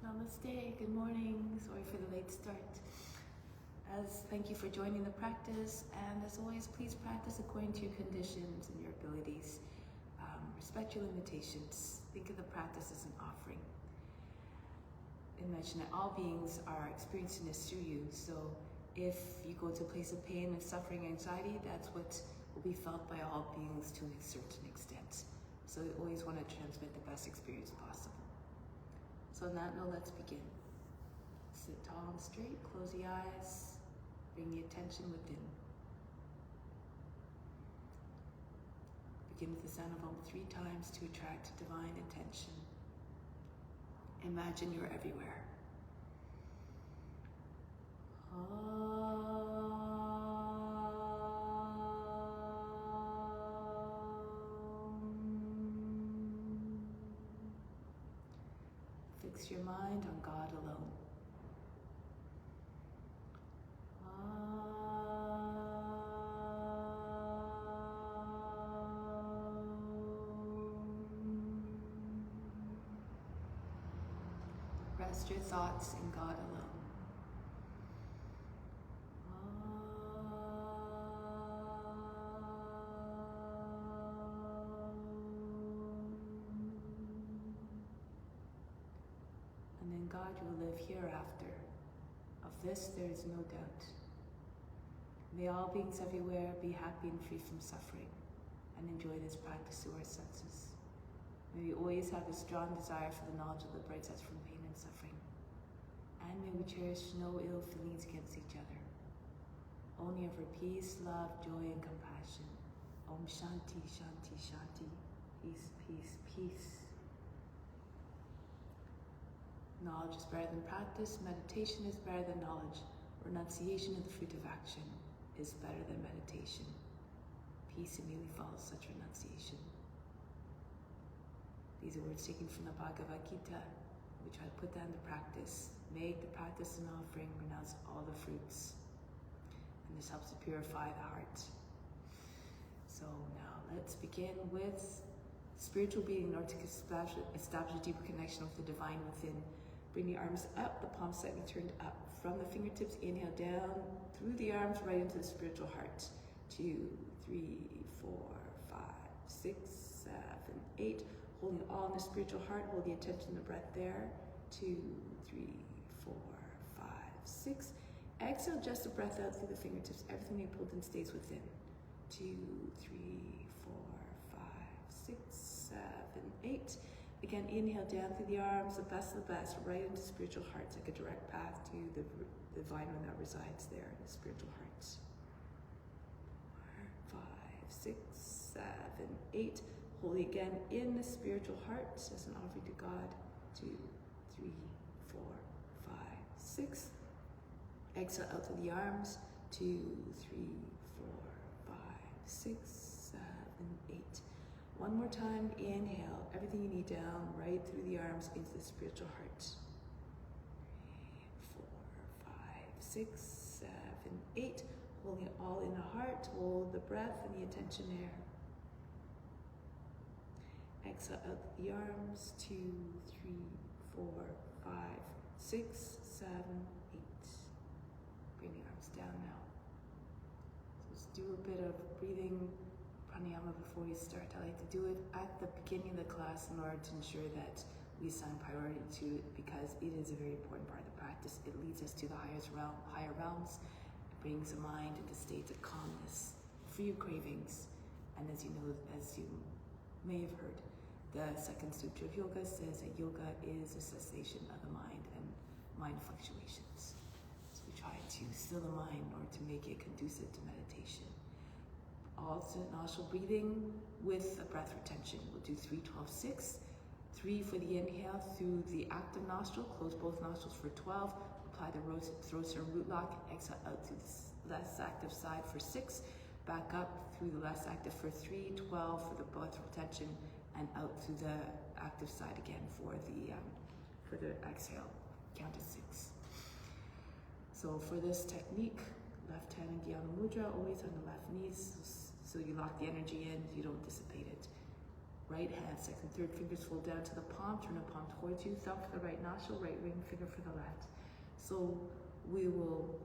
Namaste, good morning. Sorry for the late start. Thank you for joining the practice, and as always, please practice according to your conditions and your abilities. Respect your limitations. Think of the practice as an offering. And mention that all beings are experiencing this through you, so if you go to a place of pain and suffering and anxiety, that's what will be felt by all beings to a certain extent. So you always want to transmit the best experience possible. So on that note, let's begin. Sit tall and straight, close the eyes, bring the attention within. Begin with the sound of Om 3 times to attract divine attention. Imagine you're everywhere. Fix your mind on God alone. Rest your thoughts in God alone. And in God you will live hereafter. Of this there is no doubt. May all beings everywhere be happy and free from suffering, and enjoy this practice through our senses. May we always have a strong desire for the knowledge that liberates us from pain and suffering. And may we cherish no ill feelings against each other. Only ever peace, love, joy, and compassion. Om Shanti, Shanti, Shanti. Peace, peace, peace. Knowledge is better than practice. Meditation is better than knowledge. Renunciation of the fruit of action is better than meditation. Peace immediately follows such renunciation. These are words taken from the Bhagavad Gita. We try to put that into practice. Make the practice an offering, renounce all the fruits. And this helps to purify the heart. So now let's begin with spiritual breathing in order to establish a deeper connection with the divine within. Bring the arms up, the palms slightly turned up. From the fingertips, inhale down through the arms right into the spiritual heart. 2, 3, 4, 5, 6, 7, 8. Holding all in the spiritual heart, hold the attention, the breath there. 2, 3, 4, 5, 6. Exhale, just the breath out through the fingertips. Everything you pulled in stays within. 2, 3, 4, 5, 6, 7, 8. Again, inhale down through the arms, the best of the best, right into spiritual hearts, like a direct path to the divine one that resides there in the spiritual hearts. 4, 5, 6, 7, 8. Hold it again in the spiritual heart as an offering to God. 2, 3, 4, 5, 6. Exhale out through the arms. 2, 3, 4, 5, 6, 7, 8. One more time, inhale, everything you need down, right through the arms into the spiritual heart. 3, 4, 5, 6, 7, 8. Holding it all in the heart, hold the breath and the attention there. Exhale out the arms, 2, 3, 4, 5, 6, 7, 8. Bring the arms down now. So let's do a bit of breathing pranayama before we start. I like to do it at the beginning of the class in order to ensure that we assign priority to it, because it is a very important part of the practice. It leads us to the higher realms. It brings the mind into states of calmness, free of cravings. And as you know, as you may have heard, the second sutra of yoga says that yoga is a cessation of the mind and mind fluctuations. So we try to still the mind in order to make it conducive to meditation. Alternate nostril breathing with a breath retention. We'll do 3, 12, 6. 3 for the inhale through the active nostril. Close both nostrils for 12. Apply the throat center root lock. Exhale out through the less active side for 6. Back up through the less active for 3, 12 for the breath retention, and out through the active side again for the exhale. Count to 6. So for this technique, left hand in Gyana Mudra, always on the left knee, so you lock the energy in, you don't dissipate it. Right hand, second, third fingers fold down to the palm, turn the palm towards you, thumb for the right nostril, right ring finger for the left. So we will,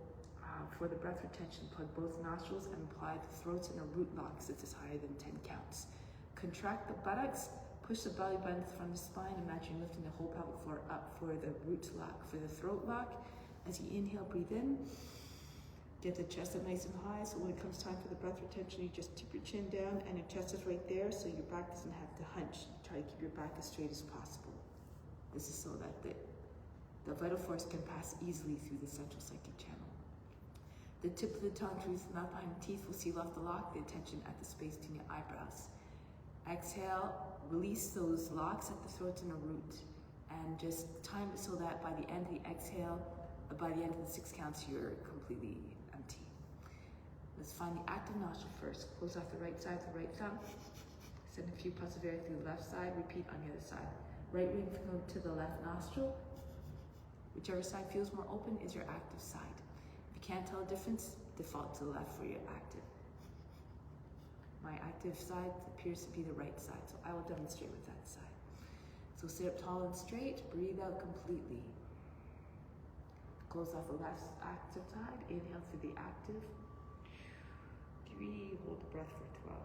for the breath retention, plug both nostrils and apply the throats in a root lock since it's higher than 10 counts. Contract the buttocks, push the belly button from the spine, imagine lifting the whole pelvic floor up for the root lock. For the throat lock, as you inhale, breathe in. Get the chest up nice and high, so when it comes time for the breath retention, you just tip your chin down and your chest is right there, so your back doesn't have to hunch. Try to keep your back as straight as possible. This is so that the vital force can pass easily through the central psychic channel. The tip of the tongue through the mouth behind the teeth will seal off the lock, the attention at the space between your eyebrows. Exhale, release those locks at the throat and the root, and just time it so that by the end of the exhale, by the end of the 6 counts, you're completely empty. Let's find the active nostril first. Close off the right side with the right thumb. Send a few puffs of air through the left side. Repeat on the other side. Right ring finger to the left nostril. Whichever side feels more open is your active side. If you can't tell a difference, default to the left for your active. My active side appears to be the right side, so I will demonstrate with that side. So sit up tall and straight. Breathe out completely. Close off the left active side. Inhale through the active. 3, hold the breath for 12.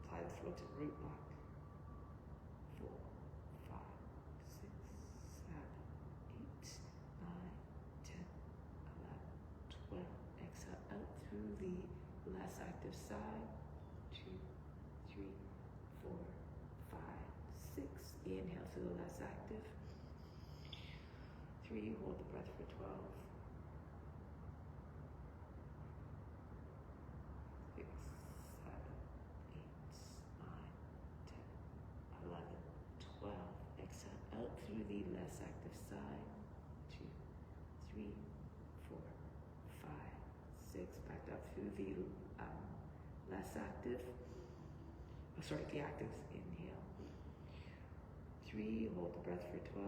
Apply the throat to root lock. 4, 5, 6, 7, 8, 9, 10, 11, 12. Exhale out through the less active side. 2, 3, 4, 5, 6. Inhale through the less active. 3, hold the breath for 12. 6, 7, 8, 9, 10, 11, 12. Exhale out through the less active side. 2, 3, 4, 5, 6. Back up through the less active. The active. Inhale. 3, hold the breath for 12.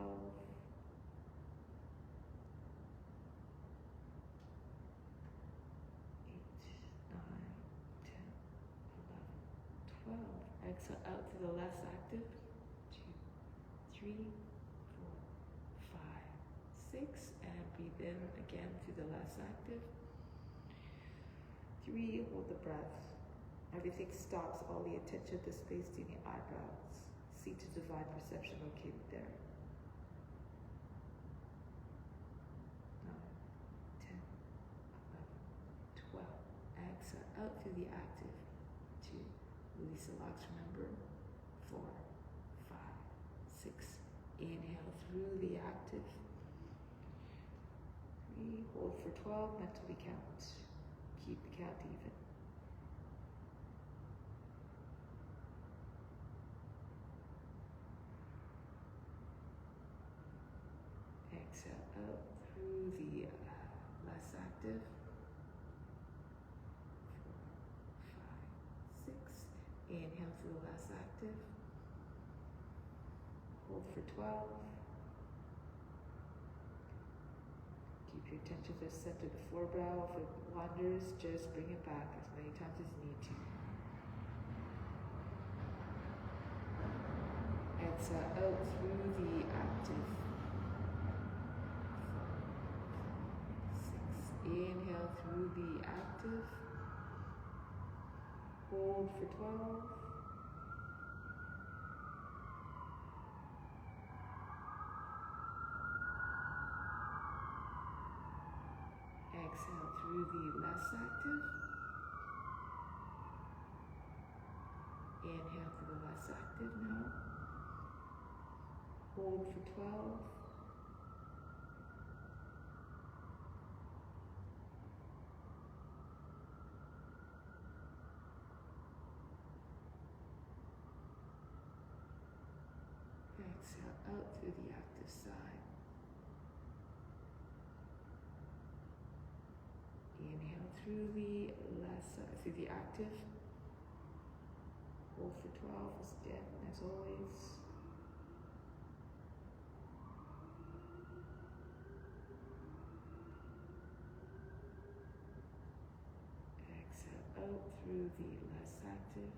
12. Exhale out to the less active. 2, 3, 4, 5, 6. And breathe in again through the less active. 3, hold the breath. Everything stops, all the attention to space between the eyebrows. See to divine perception located there. 9, 10, 11, 12. Exhale out through the active. 2. Release the locks, remember. 4, 5, 6. Inhale through the active. 3, hold for 12, mentally count. Keep the count even. Exhale out through the less active. 4, 5, 6. Inhale through the less active. Hold for 12. Keep your attention to the center of the forebrow. If it wanders, just bring it back as many times as you need to. Exhale out through the active. 4, 5, 6. Inhale through the active. Hold for 12. Exhale through the less active. Inhale to the less active now. Hold for 12. Exhale out through the active side. Inhale through the active. Hold for 12 again, as always. Exhale out through the less active.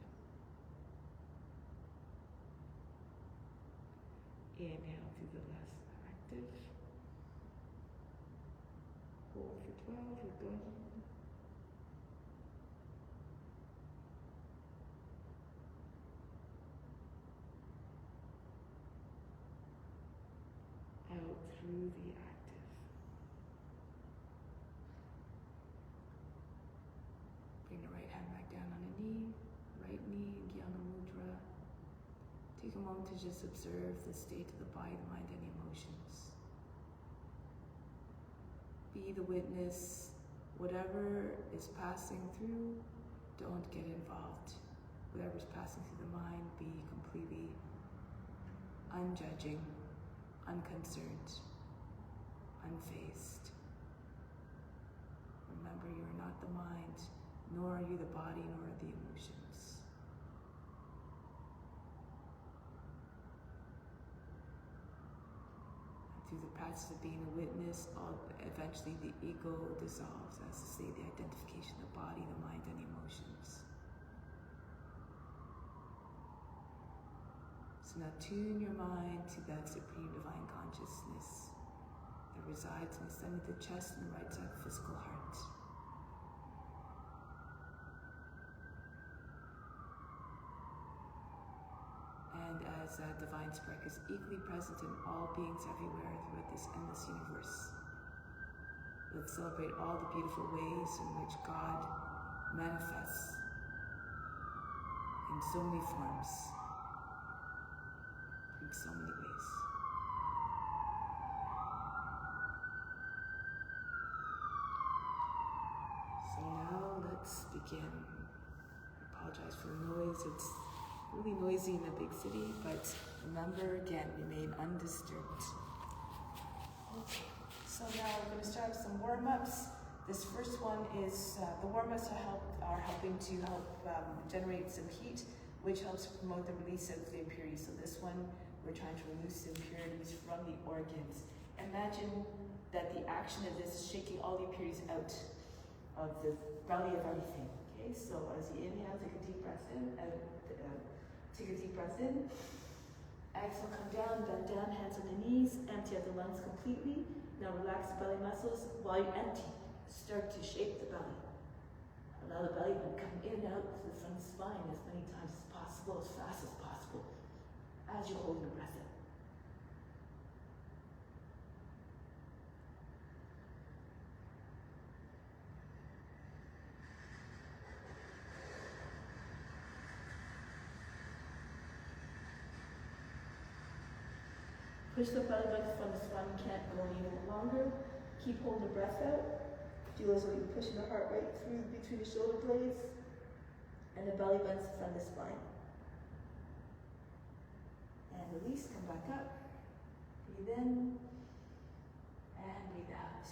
Inhale through the last active. Hold for 12, we're going. Out through the active. Bring the right hand back down on the knee, right knee in Gyana Mudra. Take a moment to just observe the state of the body, the mind, and emotions. Be the witness. Whatever is passing through, don't get involved. Whatever's passing through the mind, be completely unjudging, unconcerned, unfazed. Remember, you're not the mind, nor are you the body, nor are the emotions. And through the practice of being a witness, eventually the ego dissolves, as to say, the identification of the body, the mind, and the emotions. So now tune your mind to that supreme divine consciousness that resides in the center of the chest and the right side of the physical heart. And as that divine spark is equally present in all beings everywhere throughout this endless universe, let's celebrate all the beautiful ways in which God manifests in so many forms, in so many ways. So now let's begin. I apologize for the noise. It's really noisy in a big city, but remember, again, remain undisturbed. Okay, so now we're going to start with some warm-ups. This first one is the warm-ups are helping to generate some heat, which helps promote the release of the impurities. So this one, we're trying to release the impurities from the organs. Imagine that the action of this is shaking all the impurities out of the belly of everything. Okay, so as you inhale, take a deep breath in, take a deep breath in. Exhale, come down, bend down, hands on the knees, empty out the lungs completely. Now relax the belly muscles while you empty. Start to shake the belly. Allow the belly to come in and out to the front spine as many times as possible, as fast as possible, as you hold your breath in. Push the belly button from the spine, you can't go any longer. Keep holding the breath out. Do as though you're pushing the heart right through between the shoulder blades and the belly button from the spine. And release, come back up. Breathe in and breathe out.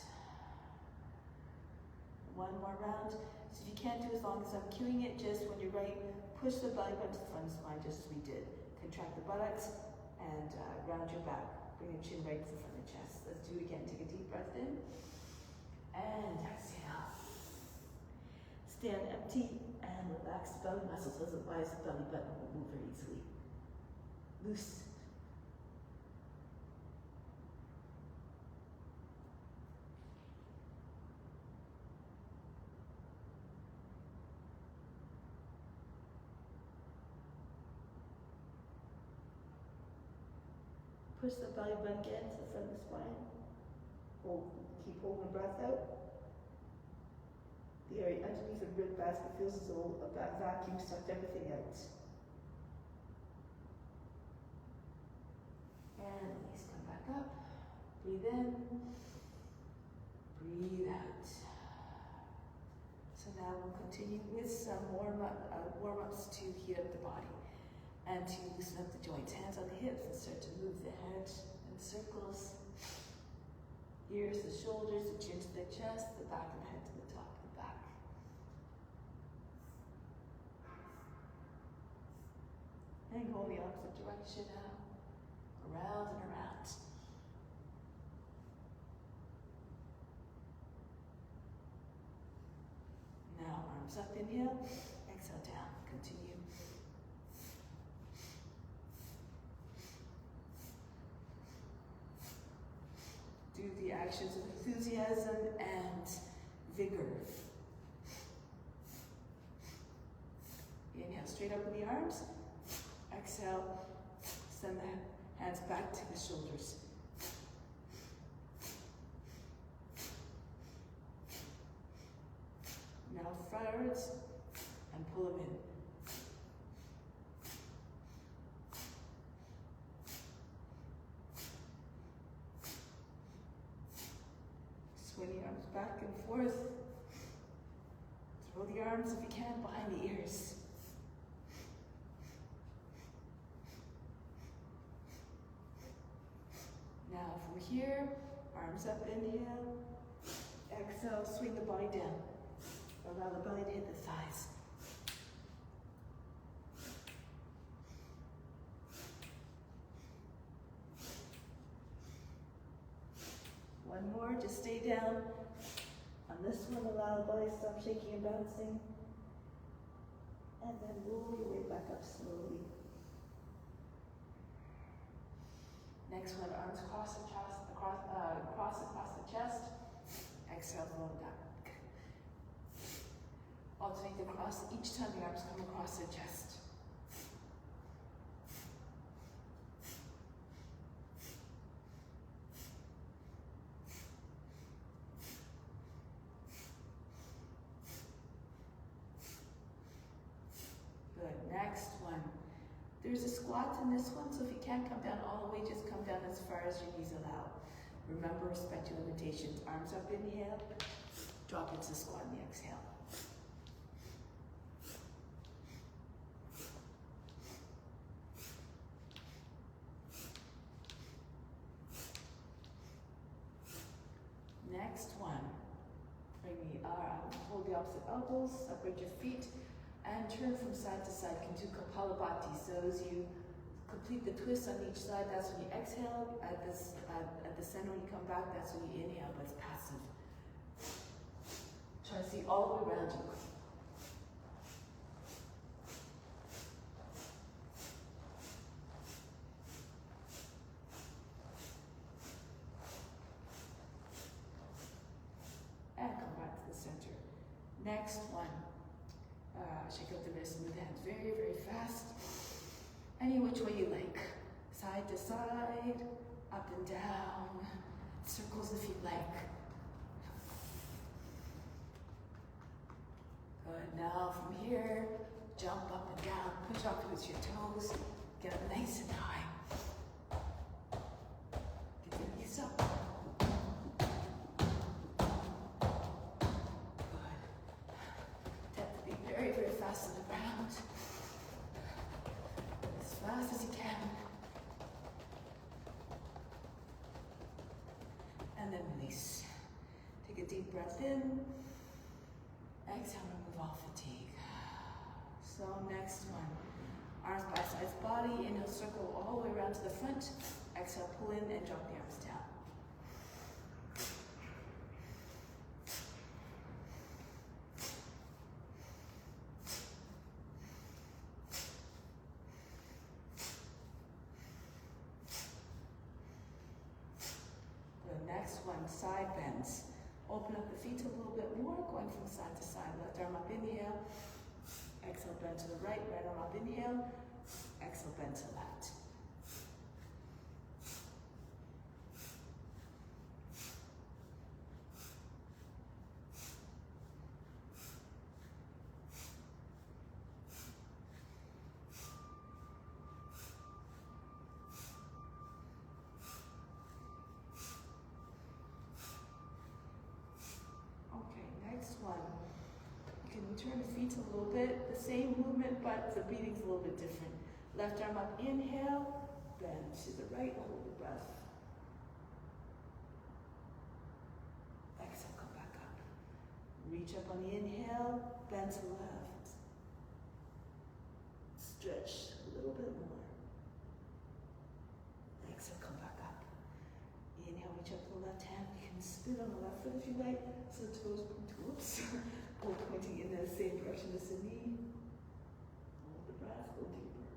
One more round. So if you can't do as long as I'm cueing it, just when you're right, push the belly button to the front of the spine just as we did. Contract the buttocks and round your back. Bring your chin right to the front of the chest. Let's do it again. Take a deep breath in and exhale. Stand empty and relax the belly muscles, otherwise the belly button won't move very easily. Loose. Push the belly button again to the front of the spine. Keep holding the breath out. The area underneath the rib basket feels as though a vacuum sucked everything out. And release, come back up. Breathe in. Breathe out. So now we'll continue with some warm-ups to heat up the body and to loosen up the joints. Hands on the hips and start to move the head in circles. Ears, the shoulders, the chin to the chest, the back of the head to the top of the back. And go the opposite direction now. Around and around. Now arms up, inhale, exhale down, continue. actions of enthusiasm and vigor. Inhale, straight up with the arms. Exhale, send the hands back to the shoulders. Now forwards and pull them in. Swing the arms back and forth. Throw the arms, if you can, behind the ears. Now from here, arms up, inhale. Exhale, swing the body down. Allow the belly to hit the thighs. One more, just stay down. On this one, allow the body to stop shaking and bouncing. And then roll your way back up slowly. Next one, arms cross the chest, cross across the chest. Exhale, roll back. Alternate the cross each time the arms come across the chest. Good. Next one. There's a squat in this one, so if you can't come down all the way, just come down as far as your knees allow. Remember, respect your limitations. Arms up, inhale. Drop into the squat in the exhale. Next one. Bring the hold the opposite elbows, separate your feet, and turn from side to side. You can do Kapalabhati. So as you complete the twist on each side, that's when you exhale. At the center, when you come back, that's when you inhale, but it's passive. Try to see all the way around you. And come back to the center. Next one. Shake out the wrists, move the hands very, very fast. Any which way you like. Side to side, up and down. Circles if you like. Good. Now from here, jump up and down. Push up towards your toes. Get up nice and high. Get your knees up. Very, very fast on the ground. As fast as you can. And then release. Take a deep breath in. Exhale, remove all fatigue. So next one. Arms by sides body. Inhale, circle all the way around to the front. Exhale, pull in and drop the arms down. Next one, side bends. Open up the feet a little bit more, going from side to side. Left arm up, inhale. Exhale, bend to the right. Right arm up, inhale. Exhale, bend to the left. Turn the feet a little bit, the same movement, but the breathing's a little bit different. Left arm up, inhale, bend to the right, hold the breath. Exhale, come back up. Reach up on the inhale, bend to the left. Stretch a little bit more. Exhale, come back up. Inhale, reach up to the left hand. You can spin on the left foot if you like, so toes point to, whoops. Pointing in the same direction as the knee. Hold the breath, go deeper.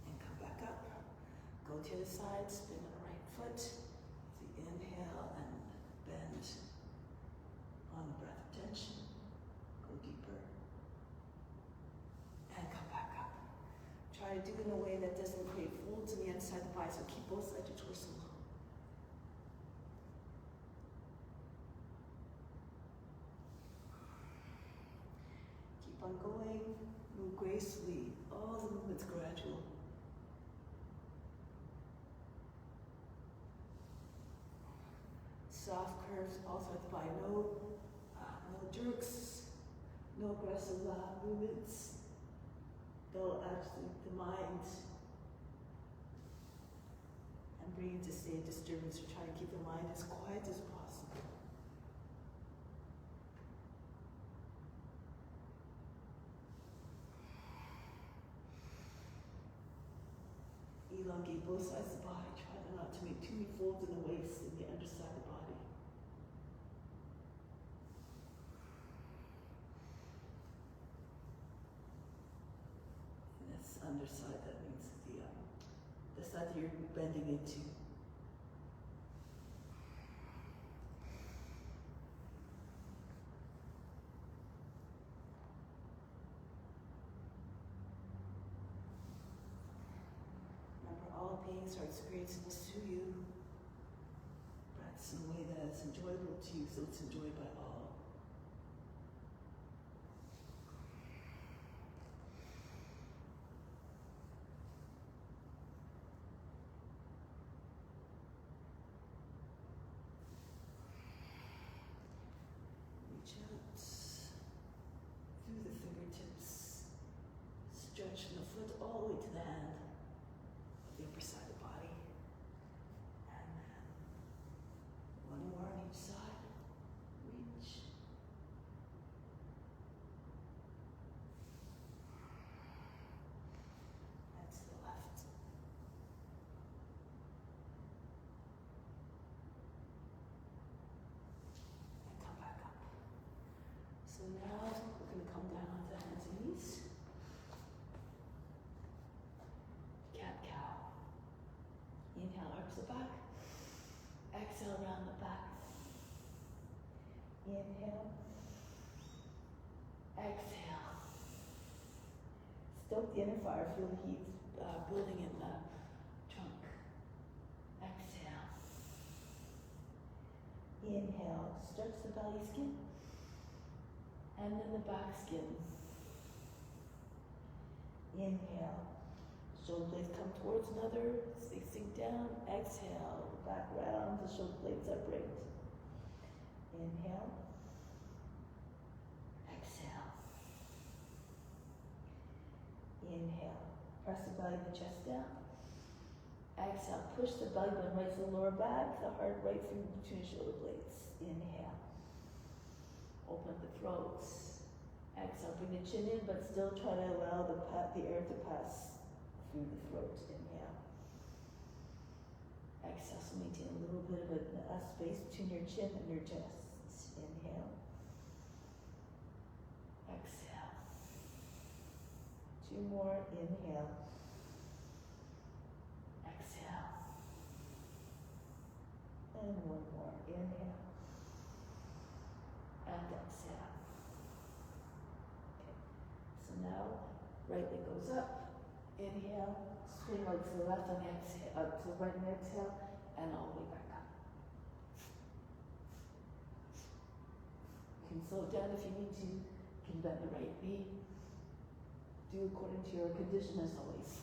And come back up. Go to the side, spin on the right foot. So inhale and bend on the breath of tension. Go deeper. And come back up. Try to do it in a way that doesn't create folds on the inside of the body, so keep both sides of your torso long. Keep on going, move gracefully, all the movements gradual. Soft curves all throughout the body, no jerks, no aggressive movements. Though actually the mind and bring it to state of disturbance, or try to keep the mind as quiet as possible. Elongate both sides of the body. Try not to make too many folds in the waist and the underside of the body. Underside, that means the side that you're bending into. Remember, all pain starts experiences to you. Practice in a way that is enjoyable to you, so it's enjoyed by all. Through the fingertips, stretch from the foot all the way to the hand of the upper side of the body. And then one more on each side. Reach. And to the left. And come back up. So now we're going to come down onto the hands and knees. Cat-cow. Inhale, arch the back. Exhale, round the back. Inhale. Exhale. Stoke the inner fire. Feel the heat building in the trunk. Exhale. Inhale. Stretch the belly skin. And then the back skin. Inhale. Shoulder blades come towards another. They sink down. Exhale. Back round. The shoulder blades separate. Inhale. Exhale. Inhale. Press the belly and the chest down. Exhale. Push the belly button right to the lower back. The heart right through between the shoulder blades. Inhale. Open the throat. Exhale, bring the chin in, but still try to allow the air to pass through the throat. Inhale. Exhale, so maintain a little bit of a space between your chin and your chest. Inhale. Exhale. Two more. Inhale. Exhale. And one more. Inhale. And exhale. Okay. So now, right leg goes up. Inhale. Swing leg to the left on the exhale, to the right on the exhale, and all the way back up. You can slow it down if you need to. You can bend the right knee. Do according to your condition as always.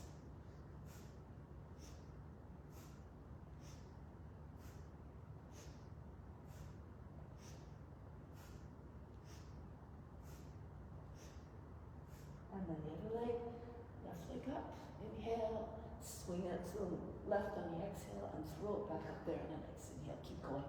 And then the other leg, left leg up, inhale, swing it to the left on the exhale and throw it back up there on the next inhale, keep going.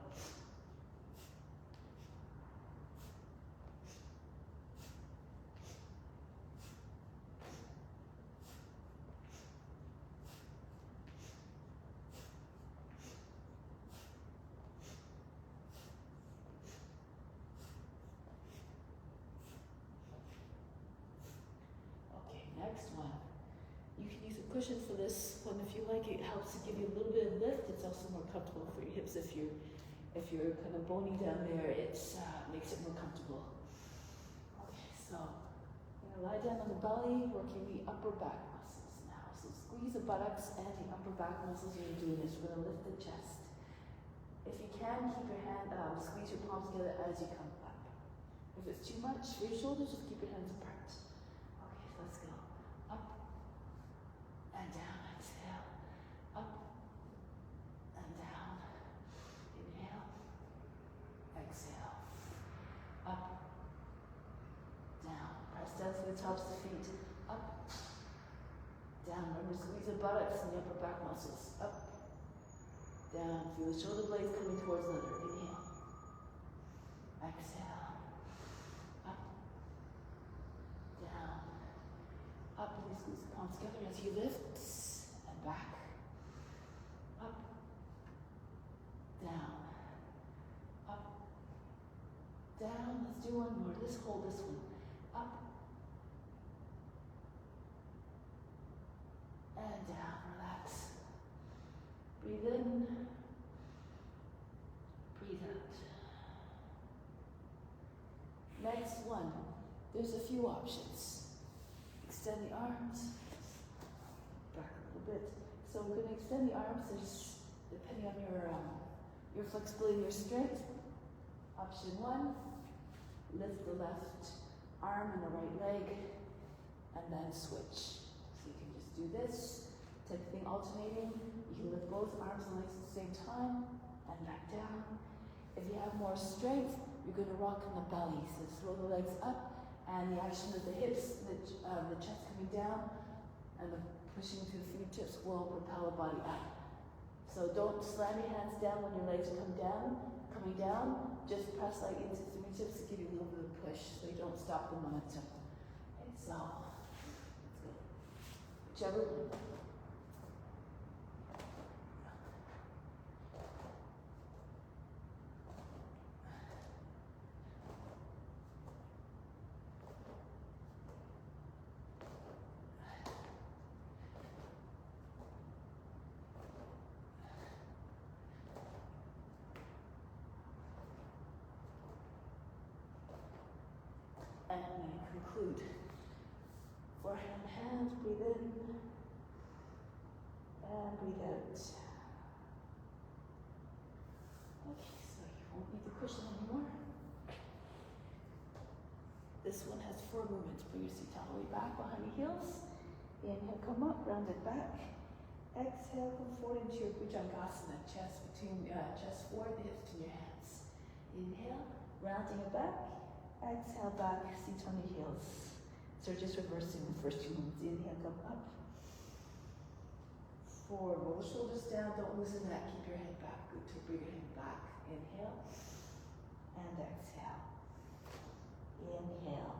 Next one. You can use a cushion for this one if you like. It helps to give you a little bit of lift. lift, it's also more comfortable for your hips. If you're kind of bony down there, it makes it more comfortable. Okay, so you're gonna lie down on the belly, working the upper back muscles now. So squeeze the buttocks and the upper back muscles when you're doing this. We're gonna lift the chest. If you can, keep your hand, squeeze your palms together as you come up. If it's too much for your shoulders, just keep your hands apart. Okay, so let's go. Up and down, exhale. Up and down. Inhale. Exhale. Up. Down. Press down to the tops of the feet. Up. Down. Remember, squeeze the buttocks and the upper back muscles. Up. Down. Feel the shoulder blades coming towards the other. Inhale. Exhale. Up. Down. Up. Really squeeze the palms together as you lift. And back. Up. Down. Up. Down. Let's do one more. Let's hold this one. Up. And down. Relax. Breathe in. Breathe out. Next one. There's a few options. Extend the arms. Back a little bit. So we're going to extend the arms. There's, depending on your flexibility and your strength. Option one. Lift the left arm and the right leg. And then switch. So you can just do this. Type of thing alternating. You can lift both arms and legs at the same time and back down. If you have more strength, you're going to rock in the belly. So throw the legs up and the action of the hips, the chest coming down and the pushing to the fingertips will propel the body up. So don't slam your hands down when your legs are coming down. Just press like into the fingertips to give you a little bit of push so you don't stop the momentum. Okay, so let's go. Whichever one. And then conclude. Forehand, hands, breathe in. And breathe out. Okay, so you won't need the cushion anymore. This one has 4 movements. Bring your seat all the way back behind your heels. Inhale, come up, rounded back. Exhale, come forward into your Bhujangasana. Chest forward, the hips between your hands. Inhale, rounding it back. Exhale back, seat on your heels. So just reversing the first 2 movements. Inhale, come up. Forward, roll the shoulders down, don't loosen that. Keep your head back. Good to bring your head back. Inhale and exhale. Inhale.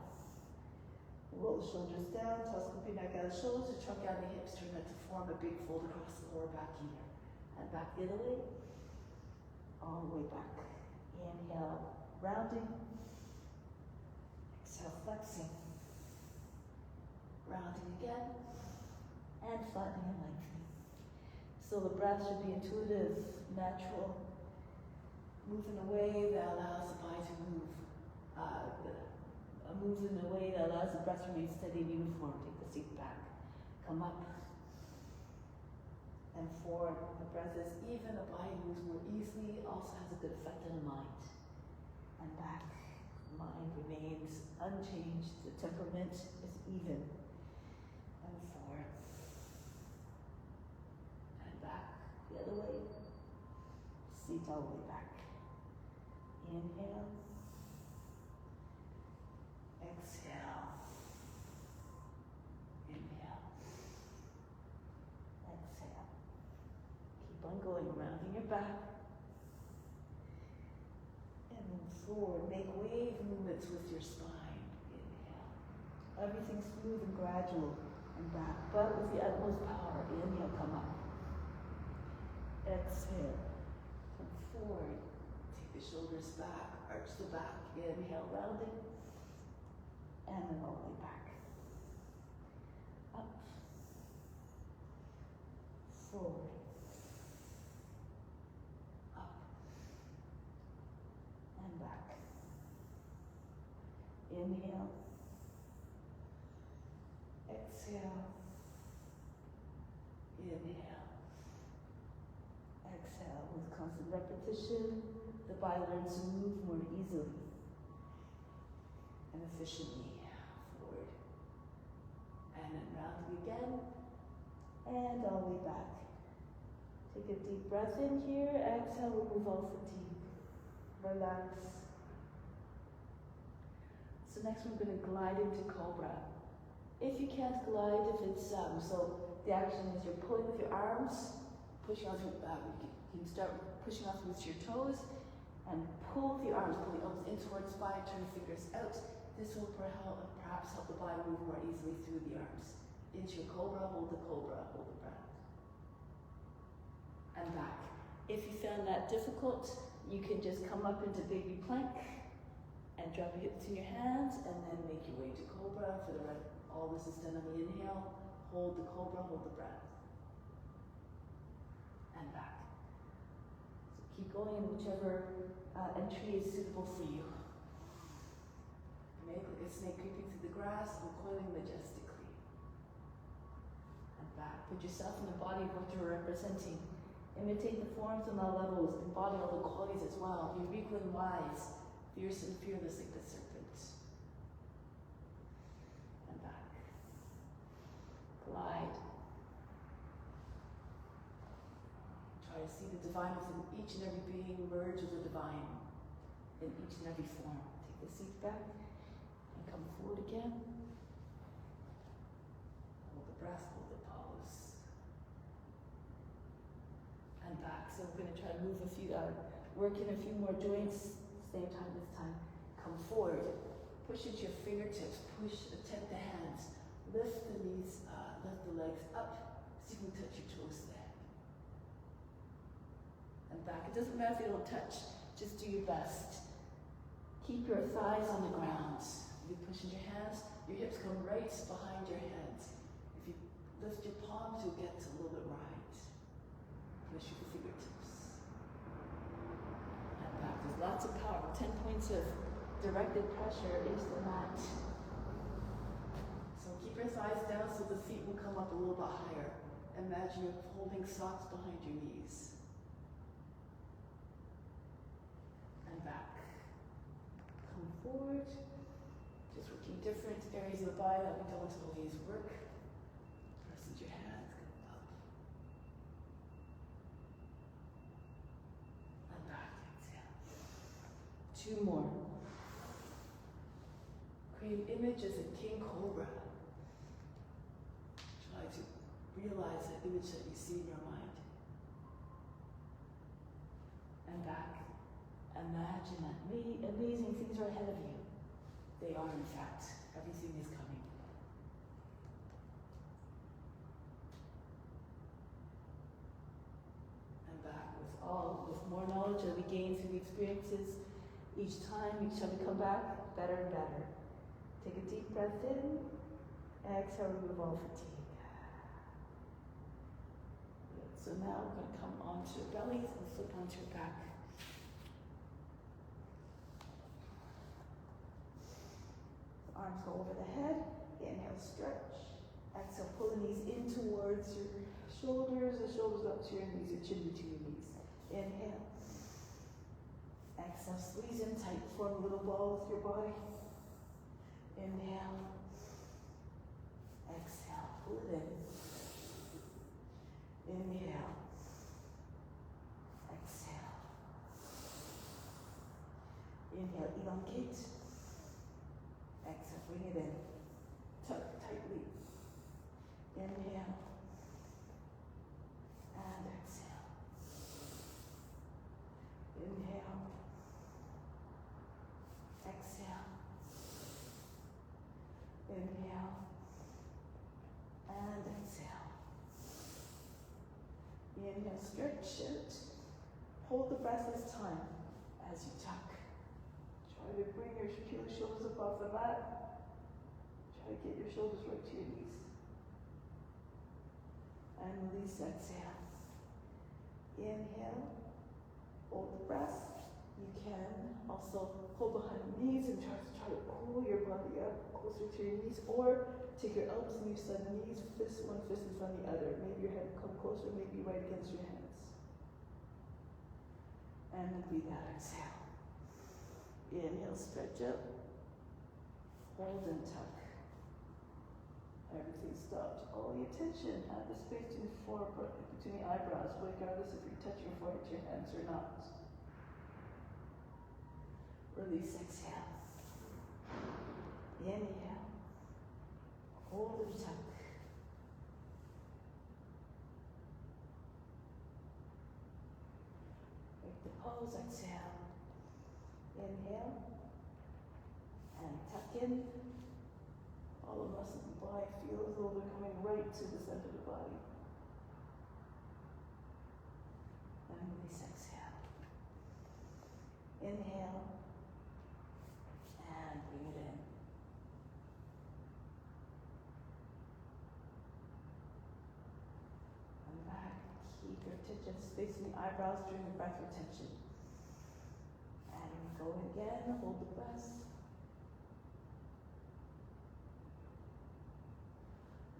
Roll the shoulders down, telescope your neck out of the shoulders, trunk out the hips, turn that to form a big fold across the lower back here. And back the other way. All the way back. Inhale, rounding. Exhale, flexing. Rounding again. And flattening and lengthening. So the breath should be intuitive, natural. Move in a way that allows the body to move. Move in a way that allows the breath to remain steady and uniform. Take the seat back. Come up. And forward. The breath is even, the body moves more easily, also has a good effect on the mind. And back. Mind remains unchanged. The temperament is even. And forward. And back. The other way. Seat all the way back. Inhale. Exhale. Inhale. Exhale. Keep on going, rounding your back. And move forward. Make wave movements with your spine. Inhale. Everything smooth and gradual and back, but with the utmost power. Inhale, come up. Exhale. Come forward. Take the shoulders back. Arch the back. Inhale, rounding. And then all the way back. Up. Forward. repetition, the body learns to move more easily and efficiently forward. And then rounding again, and all the way back. Take a deep breath in here, exhale, remove all fatigue. Relax. So next we're going to glide into Cobra. If you can't glide, if it's, so the action is you're pulling with your arms, pushing out through, you can start pushing out with your toes, and pull with your arms, pull the elbows in towards spine, turn the fingers out. This will perhaps help the body move more easily through the arms. Into your Cobra, hold the breath. And back. If you found that difficult, you can just come up into baby plank and drop your hips in your hands and then make your way to Cobra. For the right, all this is done on the inhale. Hold the Cobra, hold the breath. And back. So keep going in whichever entry is suitable for you. Make like a snake creeping through the grass and coiling majestically. And back. Put yourself in the body of what you're representing. Imitate the forms on all levels. Embody all the qualities as well. Be regal and wise. Fierce and fearless like the serpent. And back. Glide. Try to see the divine within each and every being, merge with the divine in each and every form. Take the seat back and come forward again. Hold the breath, hold the pose. And back. So we're going to try to move work in a few more joints. Same time this time. Come forward. Push into your fingertips. Push, attempt the hands. Lift the knees, lift the legs up. So you can touch your toes there. And back. It doesn't matter if you don't touch. Just do your best. Keep your thighs on the ground. You push into your hands. Your hips come right behind your hands. If you lift your palms, you'll get a little bit right. Push your fingertips. And back. There's lots of power. 10 points of directed pressure into the mat. So keep your thighs down so the feet will come up a little bit higher. Imagine you're holding socks behind your knees. And back. Come forward. Just working different areas of the body that we don't always work. Press into your hands. Come up. And back. Exhale. 2 more. Create an image as a king cobra. Try to realize that image that you see in your mind. And back. Imagine that amazing things are ahead of you. They are, in fact. Everything is coming. And back with more knowledge that we gain through the experiences. Each time we come back, better and better. Take a deep breath in. Exhale, remove all fatigue. Good. So now we're going to come onto your bellies and flip onto your back. Arms go over the head. Inhale, stretch. Exhale, pull the knees in towards your shoulders, the shoulders up to your knees, your chin between your knees. Inhale. Exhale, squeeze in tight, form a little ball with your body. Inhale. Exhale, pull it in. Inhale. Exhale. Inhale, elongate. Exhale, bring it in. Tuck tightly. Inhale. And exhale. Inhale. Exhale. Inhale. And exhale. Inhale, stretch it. Hold the breath this time as you tuck. Try to bring your shoulders above the mat. Try to get your shoulders right to your knees. And release, exhale. Inhale. Hold the breath. You can also hold behind the knees and try to pull your body up closer to your knees, or take your elbows and your side knees, one fist in front of the other. Maybe your head come closer, maybe right against your hands. And then breathe out, exhale. Inhale, stretch up. Hold and tuck. Everything stopped. All the attention at the space between the eyebrows, regardless if you're touching your forehead to your hands or not. Release, exhale. Inhale. Hold and tuck. Break the pose, exhale. Inhale. And tuck in. All the muscles of the body feel as though they're coming right to the center of the body. And release, exhale. Inhale. And bring it in. And back. Keep your attention spacing the eyebrows during the breath retention. And go in again. Hold the breath.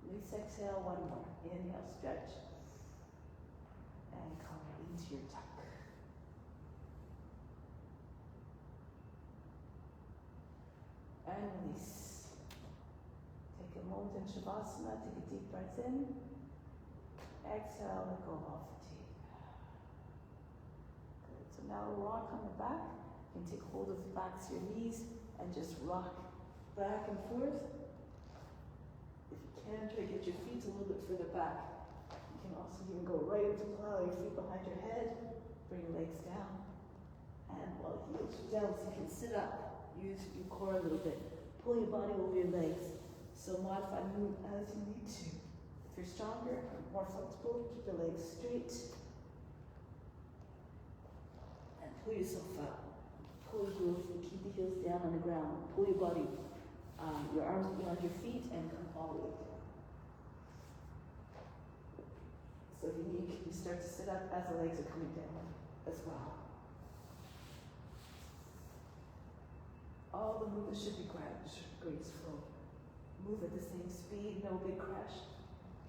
Release, exhale, one more. Inhale, stretch. And come into your tuck. And release. Take a moment in Shavasana. Take a deep breath in. Exhale, let go of all fatigue. Good. So now we're all coming back. You can take hold of the backs of your knees and just rock back and forth. If you can, try to get your feet a little bit further back. You can also even go right into plow, your feet behind your head. Bring your legs down. And while the heels are down, so you can sit up. Use your core a little bit. Pull your body over your legs. So modify the move as you need to. If you're stronger, more flexible, keep your legs straight. And pull yourself up. Pull your heels and keep the heels down on the ground. Pull your body, your arms beyond your feet and come all the way down. So if you need, you can start to sit up as the legs are coming down as well. All the movement should be graceful. Move at the same speed, no big crash.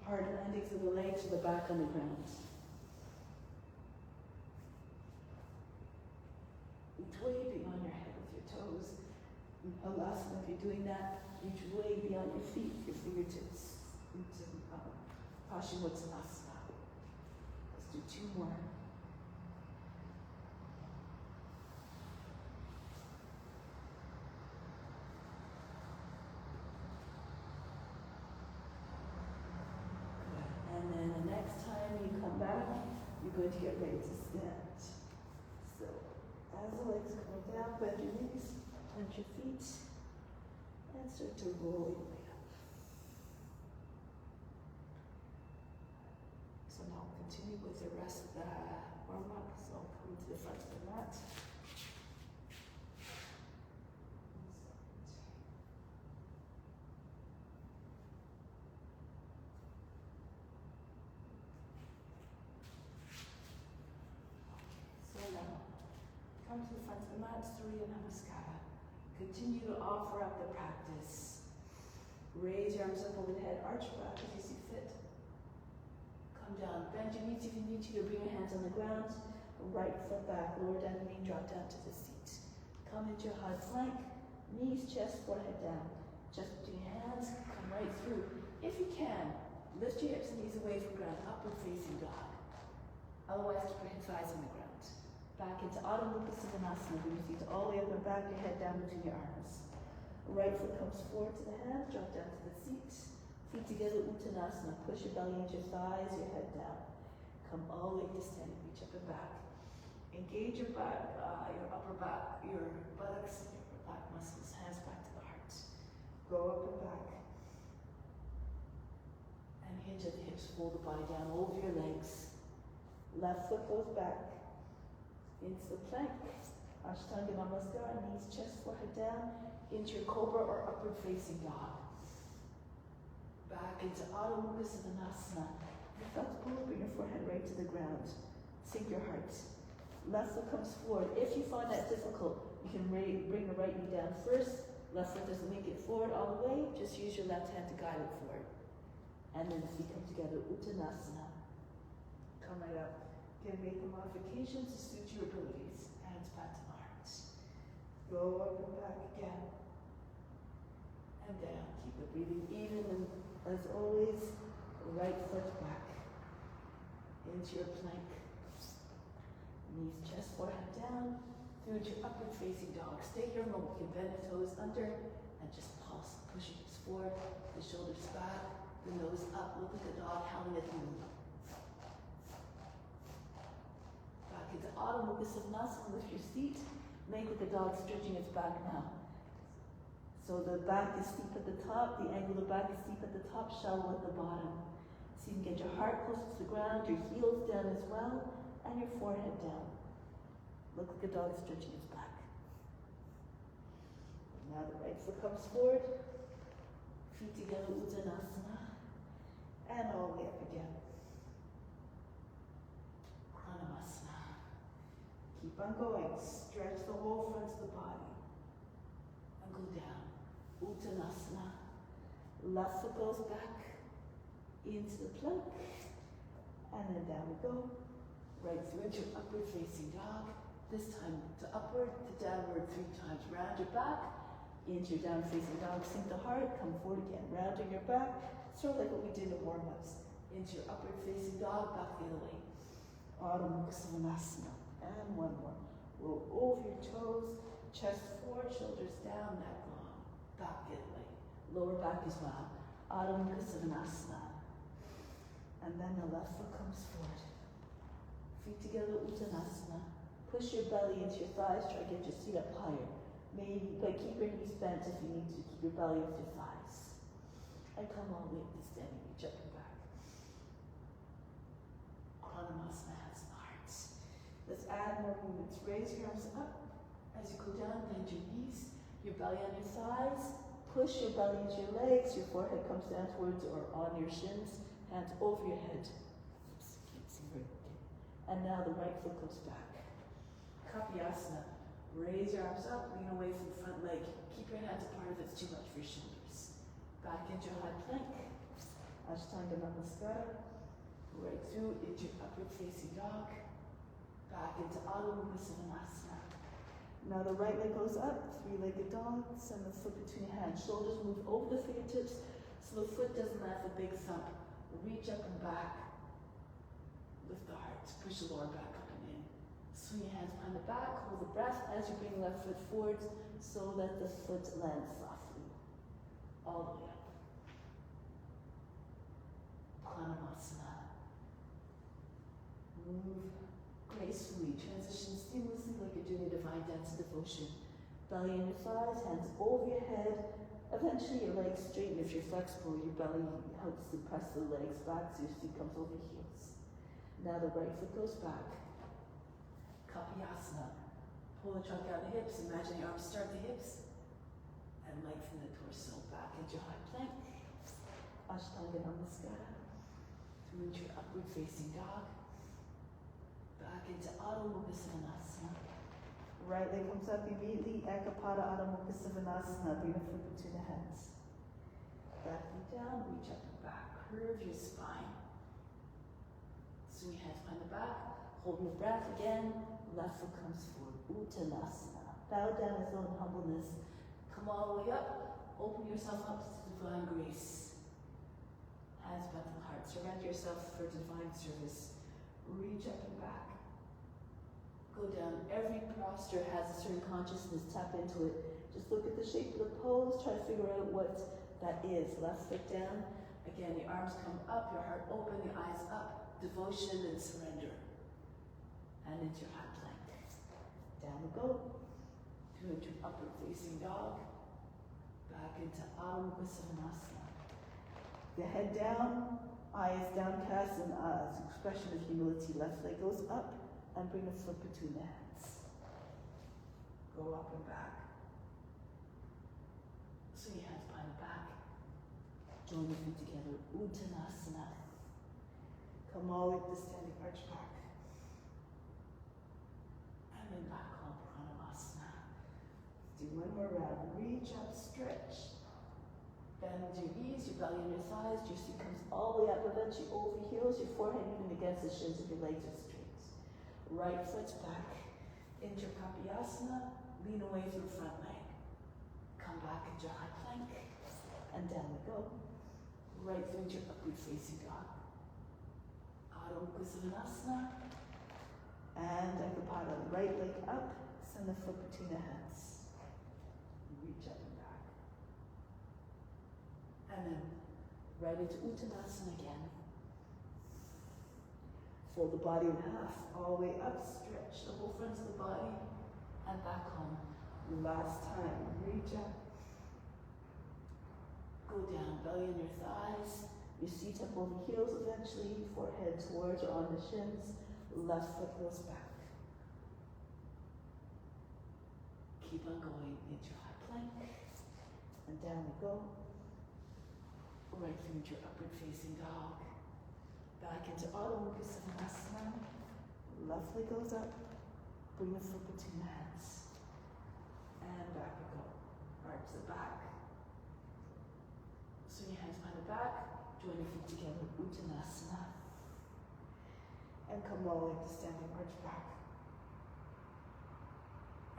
Hard landings of the legs or the back on the ground. Reach way beyond your head with your toes. Alasana, if you're doing that, reach way beyond your feet, your fingertips into Paschimottanasana. Let's do two more. And then the next time you come back, you're going to get ready to stand. So, as the legs come down, bend your knees, plant your feet, and start to roll your way up. So now we'll continue with the rest of the warm-up. So come to the front of the mat. Come to the front of the mat, Surya Namaskara. Continue to offer up the practice. Raise your arms up over the head, arch back as you see fit. Come down, bend your knees if you need to, bring your hands on the ground. Right foot back, lower down the knee, drop down to the seat. Come into your high plank, knees, chest, forehead down. Just between your hands, come right through. If you can, lift your hips and knees away from the ground, upward facing dog. Otherwise, keep your thighs on the ground. Back into Adho Mukha Siddhanasana. Bring your feet all the way up and back, your head down between your arms. Right foot comes forward to the hand, drop down to the seat. Feet together, Uttanasana. Push your belly into your thighs, your head down. Come all the way to standing, reach up and back. Engage your back, your upper back, your buttocks, and your back muscles. Hands back to the heart. Go up and back. And hinge at the hips, fold the body down over your legs. Left foot goes back. Into the plank, Ashtanga Namaskara, knees, chest, forehead down, into your cobra or upward facing dog. Back into Adho Mukha Siddhanasana. Lift up the pull, bring your forehead right to the ground. Sink your heart. Left foot comes forward. If you find that difficult, you can bring the right knee down first. Left foot doesn't make it forward all the way, just use your left hand to guide it forward. And then the feet come together, Uttanasana. Come right up. Again, make the modifications to suit your abilities. Hands back to arms. Go up and back again. And down. Keep the breathing even, and as always, right foot back into your plank. Knees, chest, forehead down. Through to upward facing dog. Stay here a moment. You can bend the toes under and just pulse. Push your hips forward, the shoulders back, the nose up. Look at the dog howling at you. Back into Adho Mukha Svanasana. Lift your seat. Make like a dog stretching its back now. So the back is steep at the top, the angle of the back is steep at the top, shallow at the bottom. So you can get your heart close to the ground, your heels down as well, and your forehead down. Look like a dog stretching its back. Now the right foot comes forward, feet together, Uttanasana, and all the way up again. Pranamasana. Keep on going, stretch the whole front of the body. And go down. Uttanasana. Left foot goes back into the plank, and then down we go. Right through into upward facing dog. This time to upward, to downward 3 times. Round your back, into your down facing dog. Sink the heart, come forward again. Rounding your back, sort of like what we did in warm-ups. Into your upward facing dog, back the other way. Adho Mukha Svanasana. And one more. Roll over your toes, chest forward, shoulders down, neck long. Back the other way. Lower back as well. Adho Mukha Svanasana. And then the left foot comes forward. Feet together, Uttanasana. Push your belly into your thighs, try to get your seat up higher. Maybe, but keep your knees bent if you need to. Keep your belly with your thighs. And come all the way up to standing, reach up and back. Pranamasana, hands and hearts. Let's add more movements. Raise your arms up. As you go down, bend your knees, your belly on your thighs. Push your belly into your legs, your forehead comes down towards or on your shins, hands over your head. Oops, can't see very good. And now the right foot goes back. Kapiyasana. Raise your arms up, lean away from the front leg. Keep your hands apart if it's too much for your shoulders. Back into high plank. Ashtanga Namaskara. Right through into upward facing dog. Back into Adho Mukha Svanasana. Now the right leg goes up, 3-legged dog. Send the foot between your hands. Shoulders move over the fingertips so the foot doesn't have a big thump. Reach up and back. Lift the heart. Push the lower back up and in. Swing your hands behind the back, hold the breath as you bring the left foot forward so that the foot lands softly. All the way up. Pranamasana. Move gracefully, transition seamlessly like you're doing a divine dance of devotion. Belly in your thighs, hands over your head. Eventually your legs straighten. If you're flexible, your belly helps to press the legs back so your feet comes over your heels. Now the right foot goes back. Kapiyasana. Pull the trunk out of the hips. Imagine your arms start the hips. And lengthen the torso back into high plank. Ashtanga Namaskara. Through into your upward facing dog. Back into Adho Mukha Svanasana. Right leg comes up immediately. Ekapada Adho Mukha Svanasana. Bring the foot between the hands. Back knee down. Reach up and back. Curve your spine. Swing your hands behind the back. Hold your breath again. Left foot comes forward. Uttanasana. Bow down as though in humbleness. Come all the way up. Open yourself up to divine grace. Hands back to the heart. Surrender yourself for divine service. Reach up and back. Go down. Every posture has a certain consciousness. Tap into it. Just look at the shape of the pose. Try to figure out what that is. Left foot down. Again, the arms come up, your heart open, the eyes up. Devotion and surrender. And into your high plank. Down we go. Through into upward facing dog. Back into Adho Mukha Svanasana. The head down, eyes downcast, and expression of humility. Left leg goes up and bring the foot between the hands. Go up and back. Swing your hands behind the back. Join the feet together. Uttanasana. Come all the way to the standing arch back. And then back on Pranamasana. Do one more round. Reach up, stretch. Bend your knees, your belly and your thighs. Your seat comes all the way up, eventually over heels, your forehead even against the shins if your legs are straight. right foot back into Kapiyasana, lean away from front leg. Come back into high plank, and down we go. Right foot into upward facing dog. Adho Mukha Svanasana, and Ekapada, right leg up, send the foot between the hands. Reach up and back. And then right into Uttanasana again. Fold the body in half, all the way up, stretch the whole front of the body, and back home. Last time, reach up. Go down, belly on your thighs. Your seat up over heels eventually, forehead towards or on the shins. Left foot goes back. Keep on going into high plank, and down we go. Right through into upward facing dog. Back into Adho Mukha Svanasana. Left leg goes up. Bring the foot between the hands. And back we go. Arch the back. Swing your hands behind the back. Join your feet together. Uttanasana. And come all the way to standing arch back.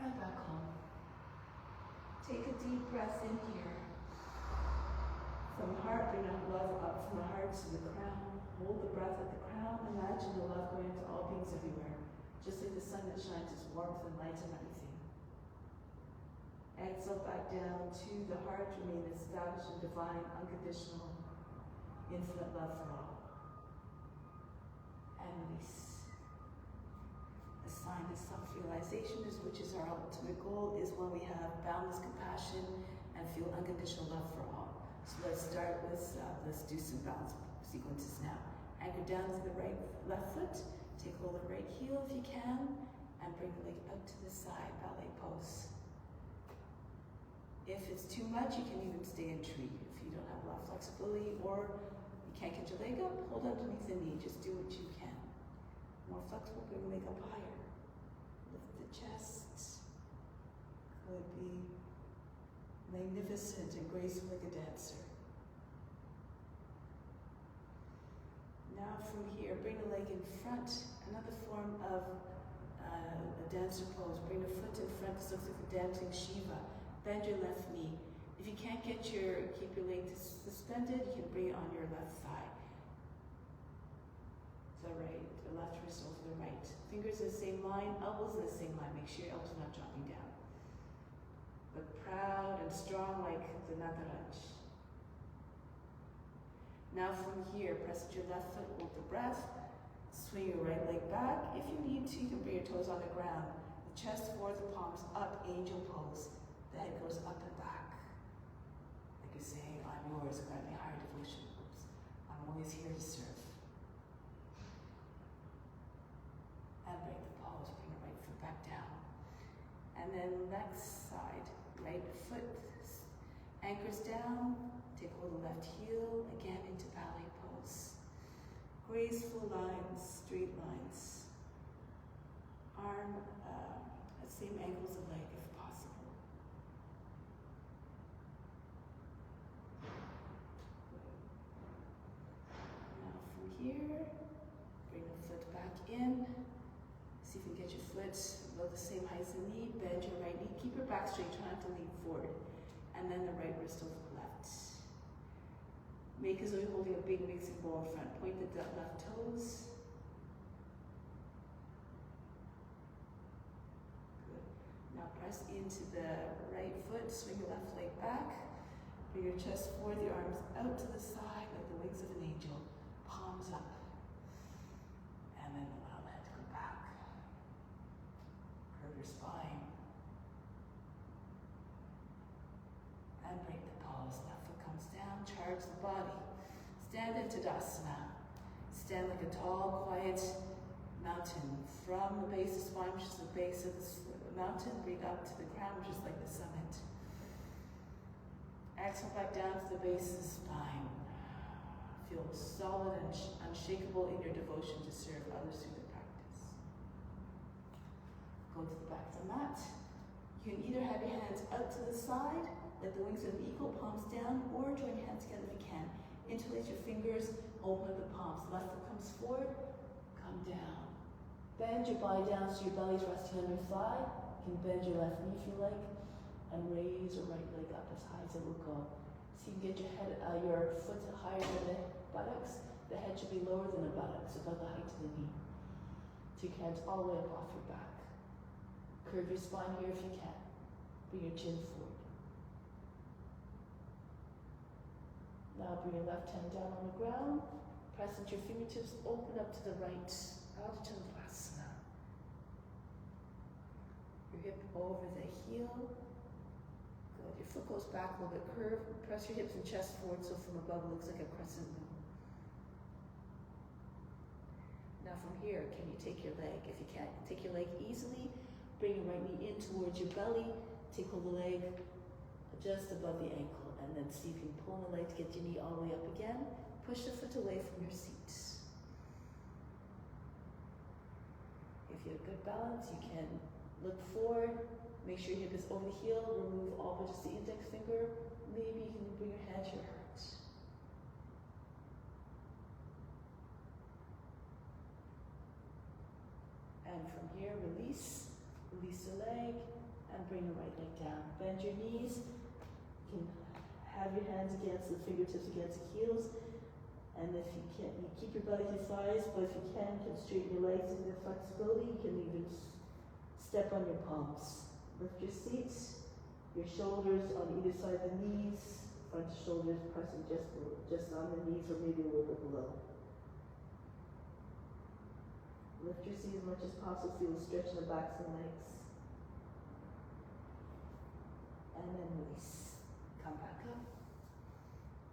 And back home. Take a deep breath in here. From the heart, bring out love up from the heart to the crown. Hold the breath at the crown. Imagine the love going into all beings everywhere. Just like the sun that shines its warmth and light on everything. Exhale back down to the heart. Remain established in divine, unconditional, infinite love for all. And release. A sign of self-realization, which is our ultimate goal, is when we have boundless compassion and feel unconditional love for all. So let's start with, let's do some balance sequences now. Anchor down to the left foot, take hold of the right heel if you can, and bring the leg out to the side, ballet pose. If it's too much, you can even stay in tree. If you don't have a lot of flexibility, or you can't get your leg up, hold underneath the knee, just do what you can. More flexible, bring the leg up higher. Lift the chest. Could be magnificent and graceful like a dancer. Now from here, bring the leg in front. Another form of a dancer pose. Bring the foot in front. This looks like a dancing Shiva. Bend your left knee. If you can't keep your leg suspended, you can bring it on your left thigh. The right, the left wrist over the right. Fingers in the same line, elbows in the same line. Make sure your elbows are not dropping down. But proud and strong like the Nataraj. Now from here, press at your left foot, hold the breath. Swing your right leg back. If you need to, you can bring your toes on the ground. The chest forward, the palms up, angel pose. The head goes up and back. Like you're saying, I'm yours, grant me higher devotion. Oops. I'm always here to serve. And break the pose, bring the right foot back down. And then next side, right foot anchors down, take hold of the left heel, again into ballet pose. Graceful lines, straight lines. Arm at same angles of leg if possible. Now from here, bring the foot back in. See if you can get your foot about the same height as the knee. Bend your right knee. Keep your back straight, try not to lean forward. And then the right wrist over the left. Make as though you're holding a big mixing bowl in front. Point the left toes. Good. Now press into the right foot. Swing your left leg back. Bring your chest forward, the arms out to the side like the wings of an angel. Palms up. And then allow the head to go back. Curve your spine. And break the pose. Left foot comes down, charge the body. Stand in Tadasana. Stand like a tall, quiet mountain. From the base of the spine, which is the base of the mountain, bring up to the crown, which is like the summit. Exhale back down to the base of the spine. Feel solid and unshakable in your devotion to serve others through the practice. Go to the back of the mat. You can either have your hands out to the side, let the wings of the eagle, palms down, or join your hands together if you can. Interlace your fingers, open the palms. Left foot comes forward, come down. Bend your body down so your belly's resting on your thigh. You can bend your left knee if you like, and raise your right leg up as high as it will go. So you can get your foot higher than the buttocks. The head should be lower than the buttocks, about the height of the knee. Take your hands all the way up off your back. Curve your spine here if you can. Bring your chin forward. Now bring your left hand down on the ground. Press into your fingertips, open up to the right, out to the asana. Your hip over the heel. Good. Your foot goes back a little bit, curve. Press your hips and chest forward so from above it looks like a crescent moon. Now from here, can you take your leg? If you can't take your leg easily, bring your right knee in towards your belly. Take hold of the leg just above the ankle, and then see if you can pull the leg to get your knee all the way up again. Push the foot away from your seat. If you have good balance, you can look forward. Make sure your hip is over the heel. Remove all but just the index finger. Maybe you can bring your hand to your heart. And from here, release. Release the leg and bring the right leg down. Bend your knees. You can have your hands against the fingertips against the heels. And if you can't, you keep your belly to your thighs, but if you can straighten your legs into the flexibility. You can even step on your palms. Lift your seat, your shoulders on either side of the knees, front shoulders pressing just on the knees or maybe a little bit below. Lift your seat as much as possible, feel the stretch in the backs of the legs. And then release. Come back up.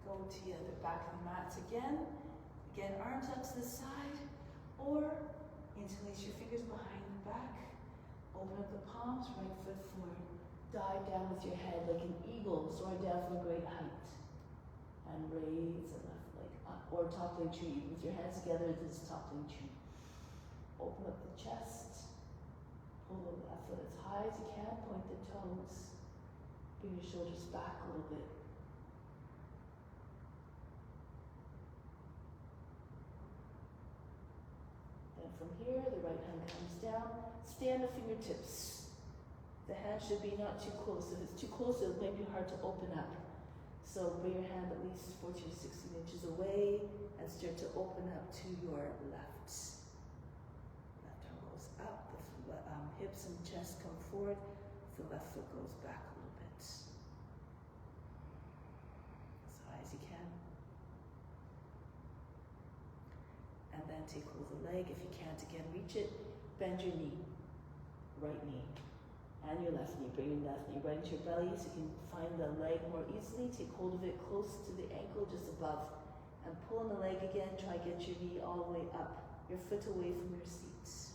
Go to the other back of the mats again. Again, arms up to the side, or interlace your fingers behind the back. Open up the palms, right foot forward. Dive down with your head like an eagle, soaring down from a great height. And raise the left leg up, or toppling tree. With your hands together, this is toppling tree. Open up the chest. Pull the left foot as high as you can. Point the toes. Bring your shoulders back a little bit. Then from here, the right hand comes down. Stand the fingertips. The hand should be not too close. If it's too close, it'll make it hard to open up. So bring your hand at least 14 or 16 inches away and start to open up to your left. Left arm goes up, the hips and chest come forward, the left foot goes back a little bit. As high as you can. And then take hold of the leg. If you can't, again, reach it. Bend your knee. Right knee. And your left knee. Bring your left knee right into your belly so you can find the leg more easily. Take hold of it close to the ankle, just above. And pull on the leg again. Try to get your knee all the way up. Your foot away from your seat.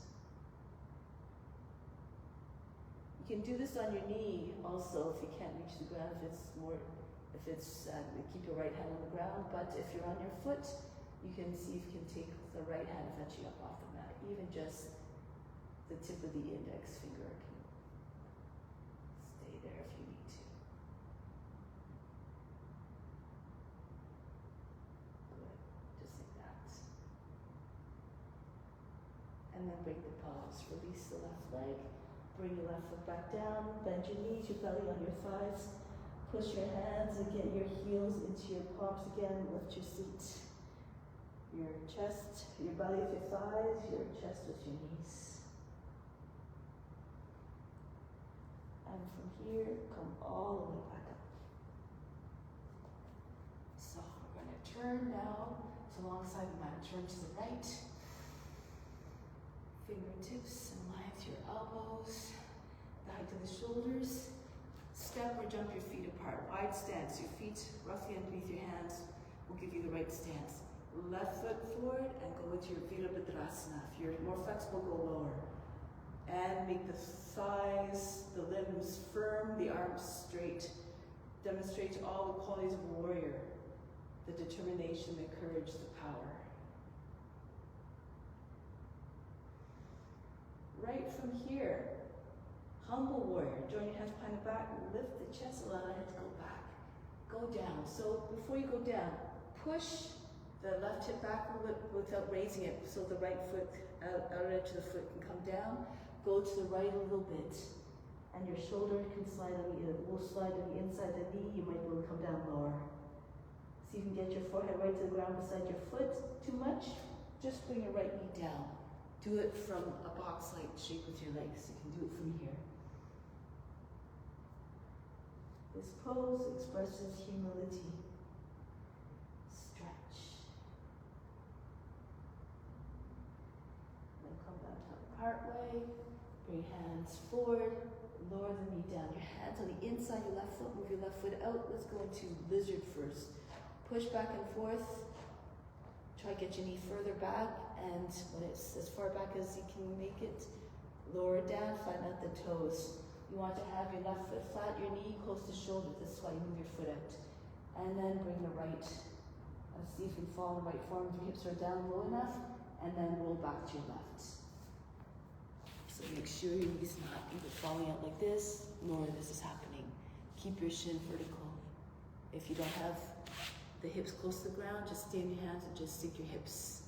You can do this on your knee also if you can't reach the ground, keep your right hand on the ground. But if you're on your foot, you can see if you can take the right hand eventually up off the mat. Even just the tip of the index finger can stay there if you need to. Good, just like that. And then bring the palms. Release the left leg. Bring your left foot back down. Bend your knees, your belly on your thighs. Push your hands and get your heels into your palms again. Lift your seat. Your chest, your belly with your thighs, your chest with your knees. And from here, come all the way back up. So we're going to turn now to alongside the mat. Turn to the right. Fingertips in line with your elbows. The height of the shoulders. Step or jump your feet apart. Wide stance. Your feet roughly underneath your hands will give you the right stance. Left foot forward and go into your Virabhadrasana. If you're more flexible, go lower. And make the thighs, the limbs firm, the arms straight. Demonstrate all the qualities of a warrior. The determination, the courage, the power. Right from here, humble warrior. Join your hands behind the back, lift the chest, allow the head to go back. Go down. So before you go down, push the left hip back a little bit without raising it, so the right foot, outer edge of the foot can come down. Go to the right a little bit, and your shoulder can slide on will slide on the inside of the knee. You might be able to come down lower. So you can get your forehead right to the ground beside your foot. Too much? Just bring your right knee down. Do it from a box-like shape with your legs. You can do it from here. This pose expresses humility. Stretch. Then come down to part way. Bring hands forward. Lower the knee down. Your hands on the inside of your left foot. Move your left foot out. Let's go into lizard first. Push back and forth. Try to get your knee further back, and when it's as far back as you can make it, lower it down, flatten out the toes. You want to have your left foot flat, your knee close to shoulder. This is why you move your foot out. And then bring the right. See if you fall in the right form. Your hips are down low enough, and then roll back to your left. So make sure your knee's not either falling out like this, nor this is happening. Keep your shin vertical. If you don't have the hips close to the ground, just stay in your hands and just sink your hips.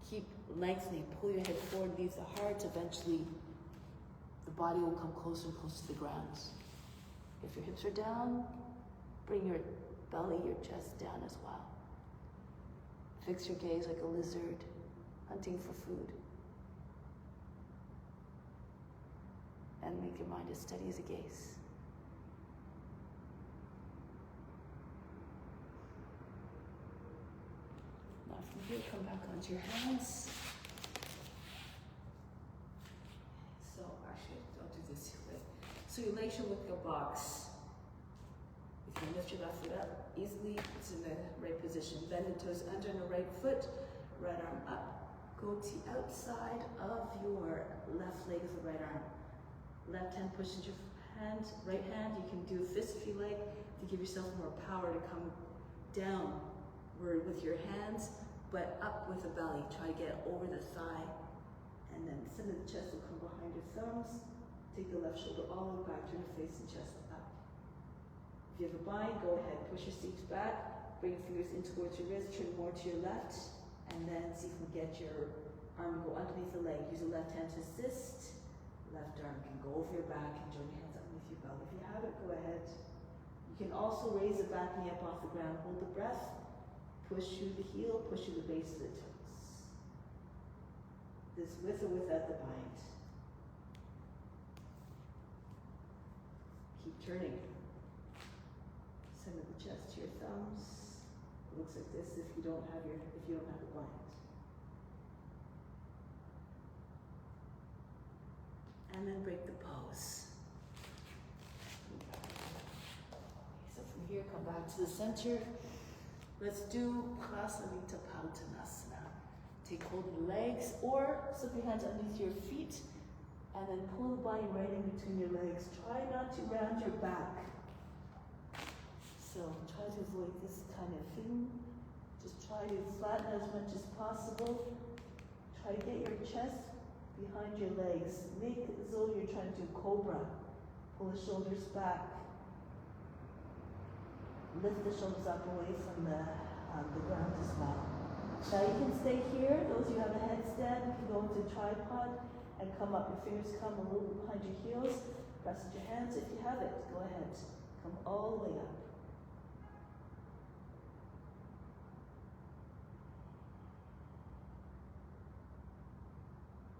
Keep lengthening, pull your head forward, leave the heart. Eventually, the body will come closer and closer to the ground. If your hips are down, bring your belly, your chest down as well. Fix your gaze like a lizard hunting for food. And make your mind as steady as a gaze. Now from here, come back onto your hands. So actually, I'll do this way. So your legs should look like a box. If you lift your left foot up easily, it's in the right position. Bend the toes under the right foot, right arm up. Go to the outside of your left leg of the right arm. Left hand pushes your hand, right hand, you can do a fist if you like, to give yourself more power to come down with your hands, but up with the belly. Try to get over the thigh, and then the center of the chest will come behind your thumbs. Take the left shoulder all the way back, turn your face and chest up. If you have a bind, go ahead, push your seats back, bring your fingers in towards your wrist, turn more to your left, and then see if you can get your arm to go underneath the leg. Use the left hand to assist. Left arm can go over your back and join your hands underneath your belt. If you have it, go ahead. You can also raise the back knee up off the ground. Hold the breath. Push through the heel, push through the base of the toes. This with or without the bind. Keep turning. Center the chest to your thumbs. It looks like this if you don't have a bind. And then break the pose. So from here, come back to the center. Let's do Krasamita Padtanasana. Take hold of the legs, or slip your hands underneath your feet, and then pull the body right in between your legs. Try not to round your back. So try to avoid this kind of thing. Just try to flatten as much as possible. Try to get your chest behind your legs. Make it as though you're trying to do cobra. Pull the shoulders back. Lift the shoulders up away from the ground as well. Now you can stay here. Those who have a headstand, you can go into tripod and come up. Your fingers come a little bit behind your heels. Press your hands if you have it. Go ahead. Come all the way up.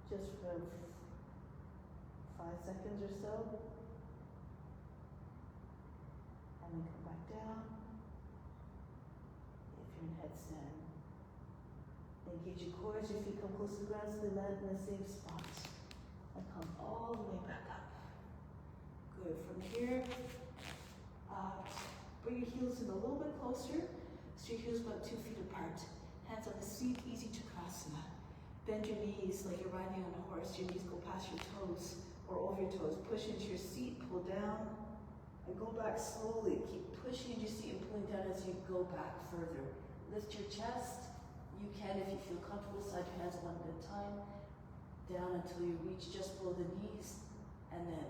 Just for 5 seconds or so. And then come back down. If you're in headstand. Engage your core as your feet come close to the ground so they land in the same spot. And come all the way back up. Good. From here, bring your heels in a little bit closer. So your heels about 2 feet apart. Hands on the seat, easy Chakrasana. Bend your knees like you're riding on a horse. Your knees go past your toes or over your toes. Push into your seat, pull down, and go back slowly. Keep pushing into your seat and pulling down as you go back further. Lift your chest. You can, if you feel comfortable, slide your hands one at a time. Down until you reach just below the knees, and then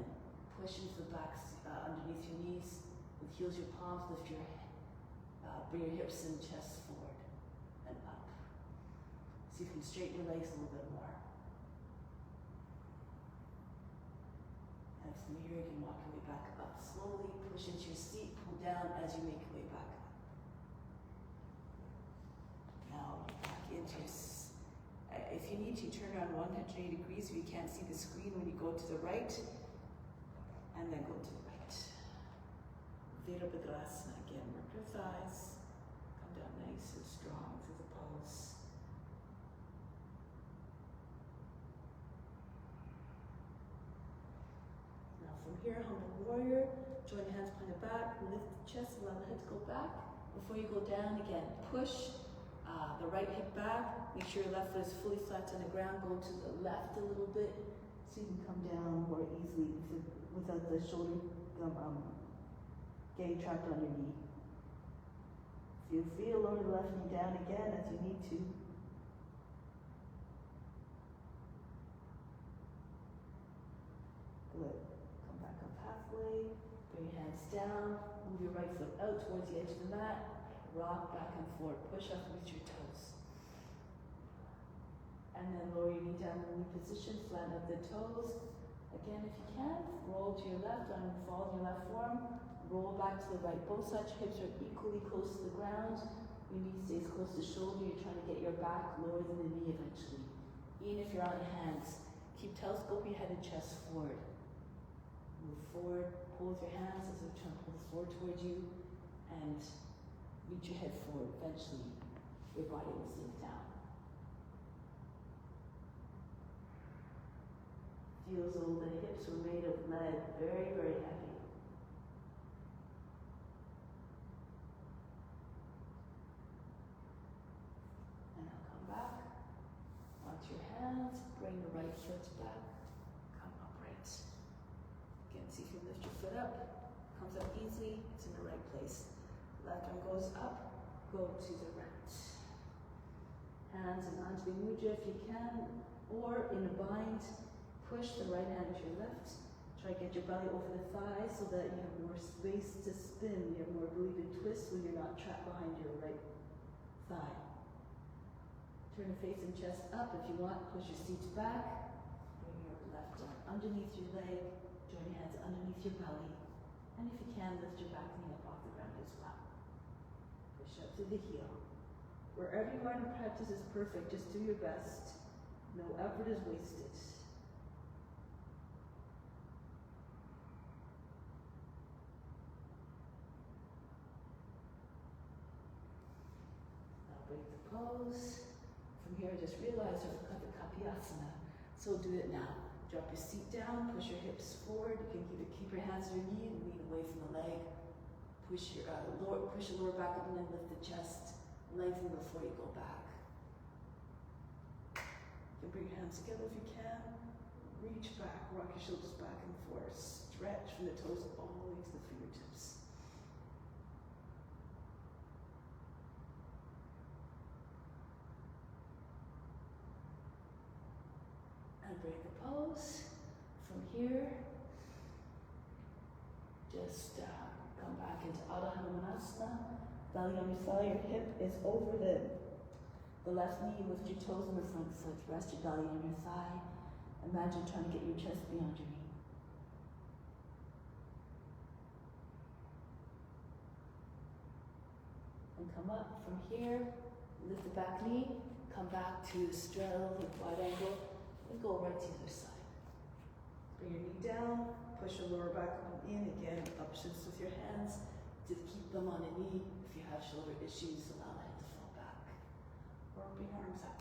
push into the back underneath your knees. With heels your palms, lift your bring your hips and chest forward and up. So you can straighten your legs a little bit more. And from here, you can walk your way back up slowly, push into your seat, pull down as you make your way back up. Now, back into your if you need to, turn around 180 degrees if you can't see the screen when you go to the right, and then go to the right. Virabhadrasana again, work your thighs, come down nice and strong through the pose. Now from here, humble warrior, join your hands behind the back, lift the chest, allow the head to go back. Before you go down again, push the right hip back, make sure your left foot is fully flat on the ground, go to the left a little bit so you can come down more easily without the shoulder getting trapped on your knee. Feel free to lower the left knee down again as you need to. Good. Come back up halfway, bring your hands down, move your right foot out towards the edge of the mat, rock back and forth, push up with your toes. And then lower your knee down in the position, flatten up the toes. Again, if you can, roll to your left, fall in your left form, roll back to the right. Both sides hips are equally close to the ground. Your knee stays close to the shoulder. You're trying to get your back lower than the knee eventually. Even if you're on hands, keep telescope your head and chest forward. Move forward, pull with your hands as you're trying to pull the floor towards you, and reach your head forward. Eventually, your body will sink down. Feels as though the hips were made of lead, very, very heavy. And now come back onto your hands, bring the right foot back, come upright. Again, see if you lift your foot up, comes up easily, it's in the right place. Left arm goes up, go to the right. Hands in Anjali Mudra if you can, or in a bind, push the right hand with your left. Try to get your belly over the thighs so that you have more space to spin. You have more ability to twist when you're not trapped behind your right thigh. Turn the face and chest up if you want. Push your seat back. Bring your left arm underneath your leg. Join your hands underneath your belly. And if you can, lift your back knee up off the ground as well. Push up to the heel. Wherever you are in practice is perfect. Just do your best. No effort is wasted. Break the pose. From here, just realize you've got the Kapiyasana. So do it now. Drop your seat down, push your hips forward. You can keep your hands on your knee and lean away from the leg. Push your lower back up and then lift the chest. Lengthen before you go back. You can bring your hands together if you can. Reach back, rock your shoulders back and forth. Stretch from the toes all the way to the fingertips. And break the pose. From here, just come back into Adho Hanumanasana. Belly on your thigh, your hip is over the left knee. Lift your toes on the front foot. Rest your belly on your thigh. Imagine trying to get your chest beyond your knee. And come up from here. Lift the back knee. Come back to straddle the wide angle. And go right to the other side. Bring your knee down, push your lower back up and in. Again, up shifts with your hands. Just keep them on a knee. If you have shoulder issues, allow the head to fall back. Or bring your arms up.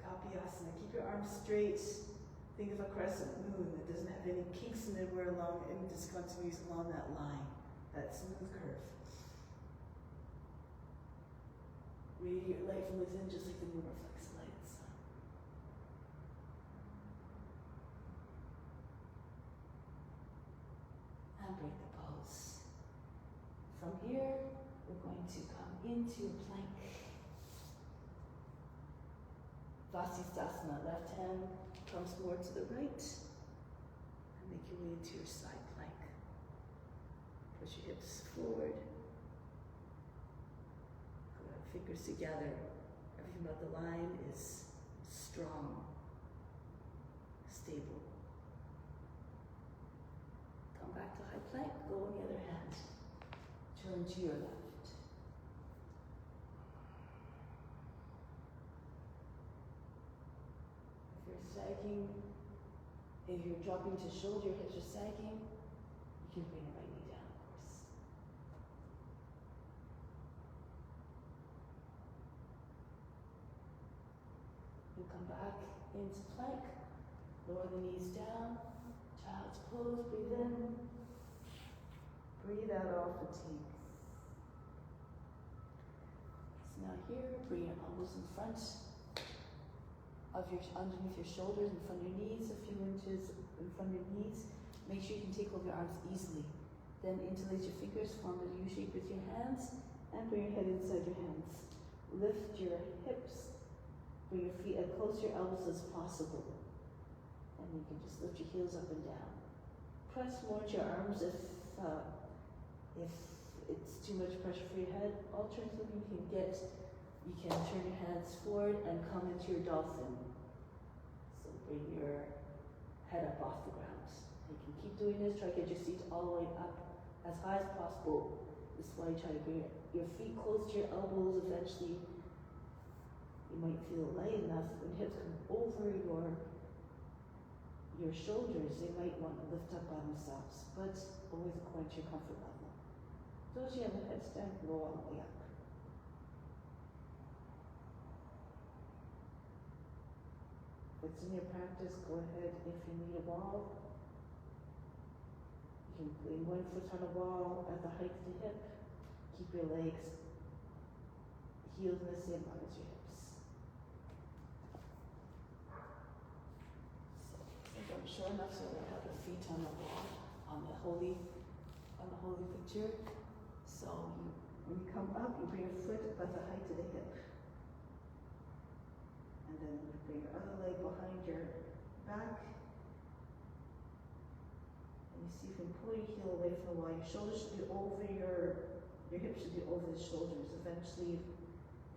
Kapiyasana. Keep your arms straight. Think of a crescent moon that doesn't have any kinks in it where any discontinuities along that line. That smooth curve. Radiate light from within, just like the moon reflects light in the sun. And break the pose. From here, we're going to come into a plank. Vasisthasana, left hand comes more to the right. And make your way into your side plank. Push your hips forward. Fingers together. If talking about the line is strong, stable. Come back to high plank, go on the other hand. Turn to your left. If you're sagging, if you're dropping to shoulder, hips are sagging, you can bring your right knee down, of course. You come back into plank, lower the knees down, child's pose, breathe in, breathe out all fatigue. So now here, bring your elbows in front of underneath your shoulders, in front of your knees, a few inches in front of your knees. Make sure you can take over your arms easily. Then interlace your fingers, form a U shape with your hands, and bring your head inside your hands. Lift your hips, bring your feet as close to your elbows as possible. And you can just lift your heels up and down. Press more into your arms if it's too much pressure for your head. Alternatively, you can turn your hands forward and come into your dolphin. So bring your head up off the ground. You can keep doing this, try to get your feet all the way up as high as possible. This is why you try to bring your feet close to your elbows. Eventually, you might feel light enough when hips come over your shoulders, they might want to lift up by themselves, but always according to your comfort level. Those you have a headstand, go all the way up. If it's in your practice, go ahead. If you need a wall, you can bring one foot on a wall at the height of the hip. Keep your legs, heels in the same line as your hips. So I'm sure enough so that I have the feet on the wall, on the holy picture. So when you come up, you bring your foot at the height of the hip. And then you bring your other leg behind your back. And you see if you can pull your heel away from the wall. Your shoulders should be over your hips should be over the shoulders. Eventually,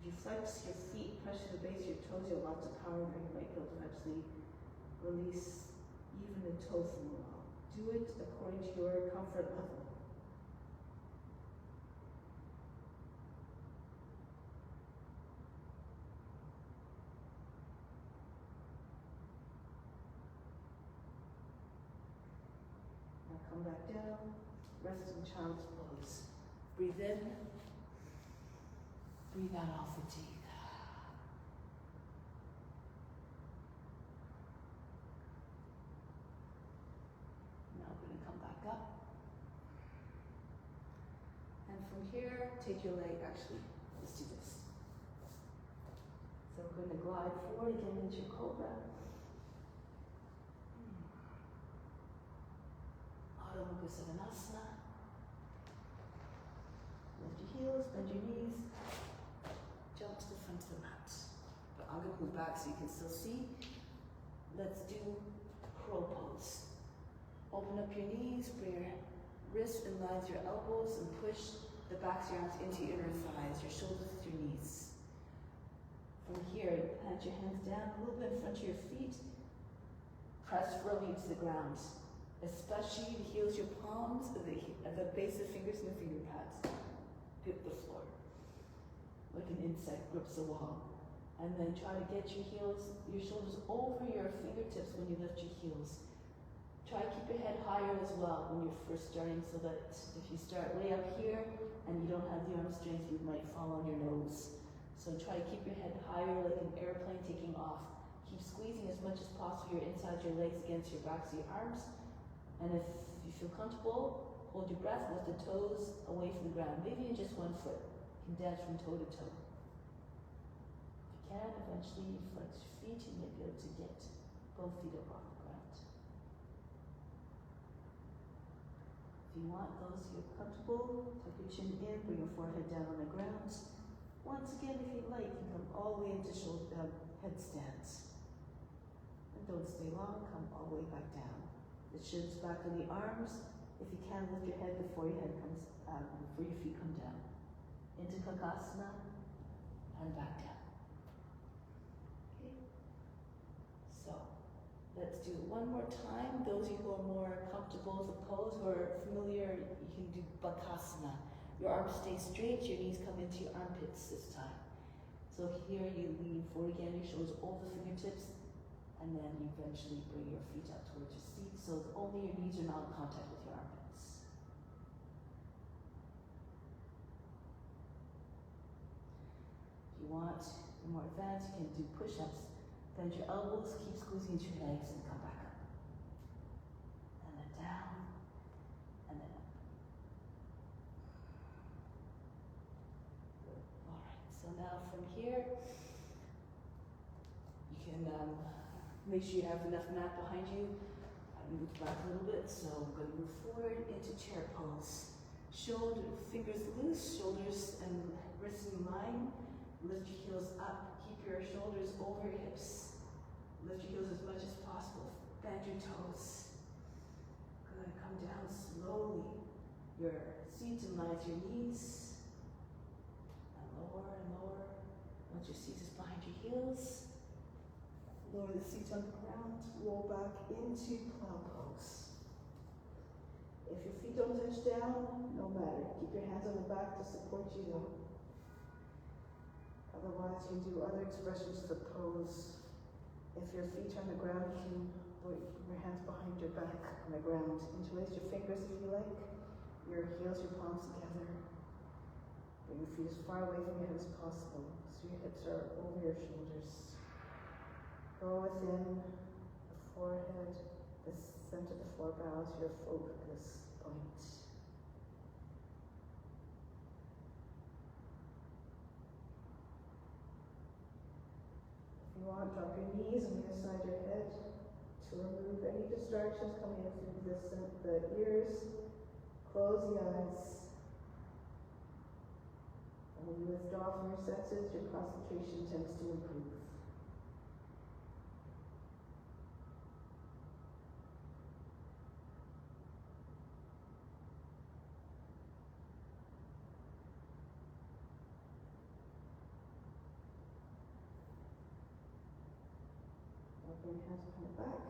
if you flex your feet, press the base of your toes, you have lots of power there. You might be able to eventually release even the toe from the wall. Do it according to your comfort level. Now come back down, rest in child's pose. Breathe in, breathe out all fatigue. Now we're going to come back up. And from here, take your leg, actually, let's do this. So we're going to glide forward again into your cobra. Adho Mukha Savasana. Lift your heels, bend your knees, jump to the front of the mat. But I'm going to move back so you can still see. Let's do crow pose. Open up your knees, bring your wrists in line with your elbows, and push the backs of your arms into your inner thighs, your shoulders with your knees. From here, plant your hands down a little bit in front of your feet. Press firmly into the ground, especially the heels, your palms, at the base of the fingers and the finger pads. Grip the floor, like an insect grips the wall. And then try to get your shoulders over your fingertips when you lift your heels. Try to keep your head higher as well when you're first starting, so that if you start way up here and you don't have the arm strength, you might fall on your nose. So try to keep your head higher like an airplane taking off. Keep squeezing as much as possible your insides of your legs against your backs of your arms. And if you feel comfortable, hold your breath, lift the toes away from the ground. Maybe in just one foot. You can dance from toe to toe. If you can, eventually flex your feet, you may be able to get both feet up off the ground. If you want, those who are comfortable, tuck your chin in, bring your forehead down on the ground. Once again, if you like, you can come all the way into headstands. And don't stay long, come all the way back down. The shins back on the arms. If you can, lift your head before your feet come down. Into Kakasana and back down. Let's do it one more time. Those of you who are more comfortable with the pose, who are familiar, you can do bakasana. Your arms stay straight, your knees come into your armpits this time. So here you lean forward again, your shoulders over the fingertips, and then you eventually bring your feet up towards your seat, so only your knees are not in contact with your armpits. If you want more advanced, you can do push-ups. Bend your elbows, keep squeezing into your legs, and come back up. And then down, and then up. Good. All right, so now from here, you can make sure you have enough mat behind you. I moved back a little bit, so I'm going to move forward into chair pose. Fingers loose, shoulders and wrists in line. Lift your heels up, keep your shoulders over your hips. Lift your heels as much as possible. Bend your toes. Good, come down slowly. Your seat in line with your knees. And lower and lower. Once your seat is behind your heels, lower the seat on the ground, roll back into plow pose. If your feet don't touch down, no matter. Keep your hands on the back to support you though. Otherwise, you can do other expressions of the pose. If your feet are on the ground, you can put your hands behind your back on the ground. Interlace your fingers if you like. Your heels, your palms together. Bring your feet as far away from your head as possible, so your hips are over your shoulders. Go within the forehead, the center of the forebrows, your focus point. You want to drop your knees on either side of your head to remove any distractions coming in through the ears. Close the eyes. And when you withdraw from your senses, your concentration tends to improve. Bring your hands behind the back,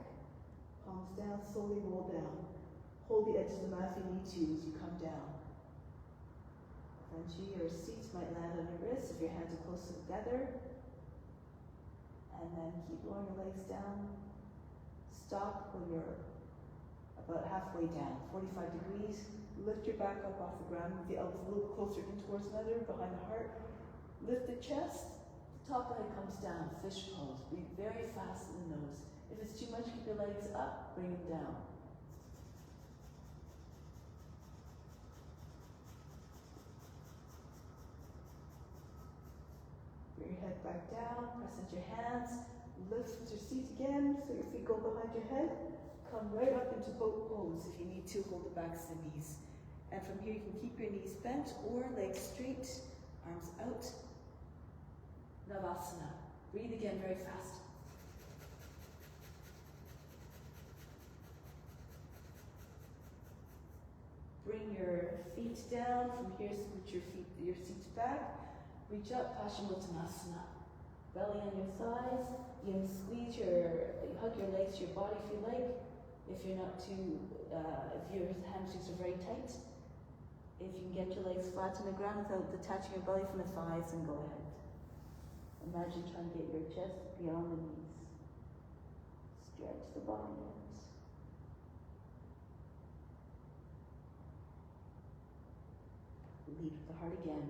palms down, slowly roll down. Hold the edge of the mat if you need to as you come down. Eventually your seats might land on your wrists if your hands are close together. And then keep lowering your legs down. Stop when you're about halfway down, 45 degrees. Lift your back up off the ground, move the elbows a little closer in towards another, behind the heart. Lift the chest. Top of the head comes down, fish pose. Breathe very fast in the nose. If it's too much, keep your legs up, bring them down. Bring your head back down, press into your hands, lift with your seat again, so your feet go behind your head. Come right up into boat pose. If you need to, hold the backs of the knees. And from here, you can keep your knees bent or legs straight, arms out. Navasana. Breathe again very fast. Bring your feet down. From here, scoot your seats back. Reach up, Paschimottanasana. Belly on your thighs. You can hug your legs to your body if you like. If you're not too, if your hamstrings are very tight. If you can get your legs flat on the ground without detaching your belly from the thighs, then go ahead. Imagine trying to get your chest beyond the knees. Stretch the body out. Lead with the heart again.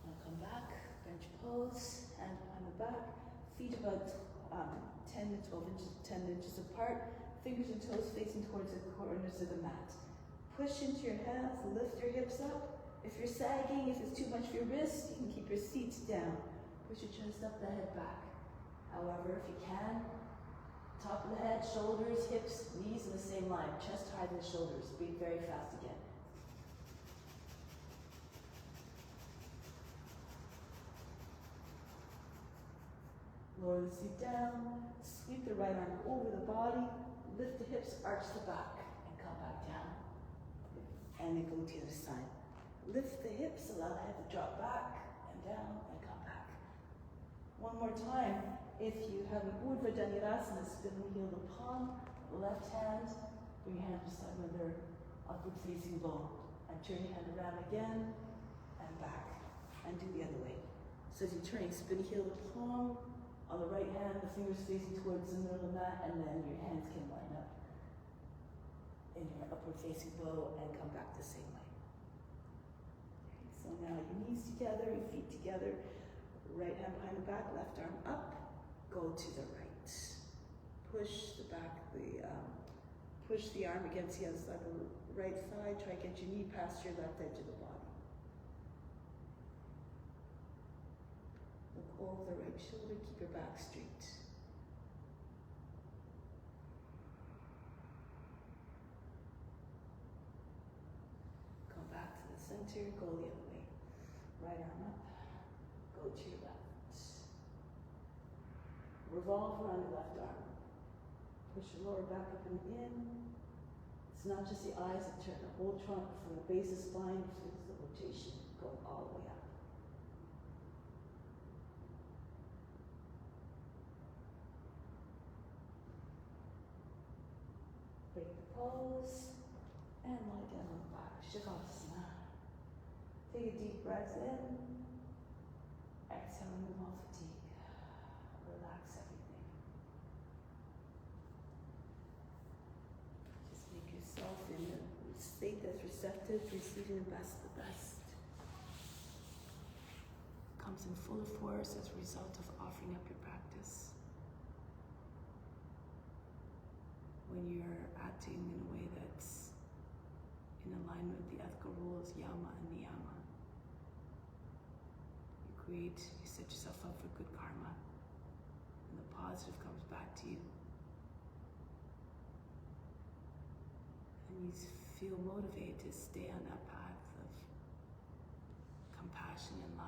Now come back, bench pose, hand behind the back, feet about 10 inches apart, fingers and toes facing towards the corners of the mat. Push into your hands, lift your hips up. If you're sagging, if it's too much for your wrists, you can keep your seats down. Push your chest up, the head back. However, if you can, top of the head, shoulders, hips, knees in the same line. Chest higher than the shoulders. Breathe very fast again. Lower the seat down, sweep the right arm over the body, lift the hips, arch the back, and come and then go to the other side. Lift the hips, allow the head to drop back and down and come back. One more time. If you have an Urdhva Dhanurasana, spin and heel the palm, left hand, bring your hand beside another upward facing bow. And turn your hand around again and back. And do the other way. So as you turn, spin heel the palm on the right hand, the fingers facing towards the middle of the mat, and then your hands can line up in your upward facing bow and come back the same way. Okay, so now your knees together, your feet together, right hand behind the back, left arm up, go to the right. Push the back, push the arm against the other side of the right thigh, try to get your knee past your left edge of the body. Look over the right shoulder, keep your back straight. Come back to the center, go the other way. Right arm up, go to your left. Revolve around the left arm. Push your lower back up and in. It's not just the eyes that turn, the whole trunk from the base of the spine to the rotation, go all the way up. Break the pose and lie down on the back. Shavasana. Take a deep breath in. Exhale, remove all fatigue. Relax everything. Just make yourself in a state that's receptive, receiving the best of the best. Comes in full force as a result of offering up your practice. When you're acting in a way that's in alignment with the ethical rules, yama and niyama. You set yourself up for good karma, and the positive comes back to you. And you feel motivated to stay on that path of compassion and love.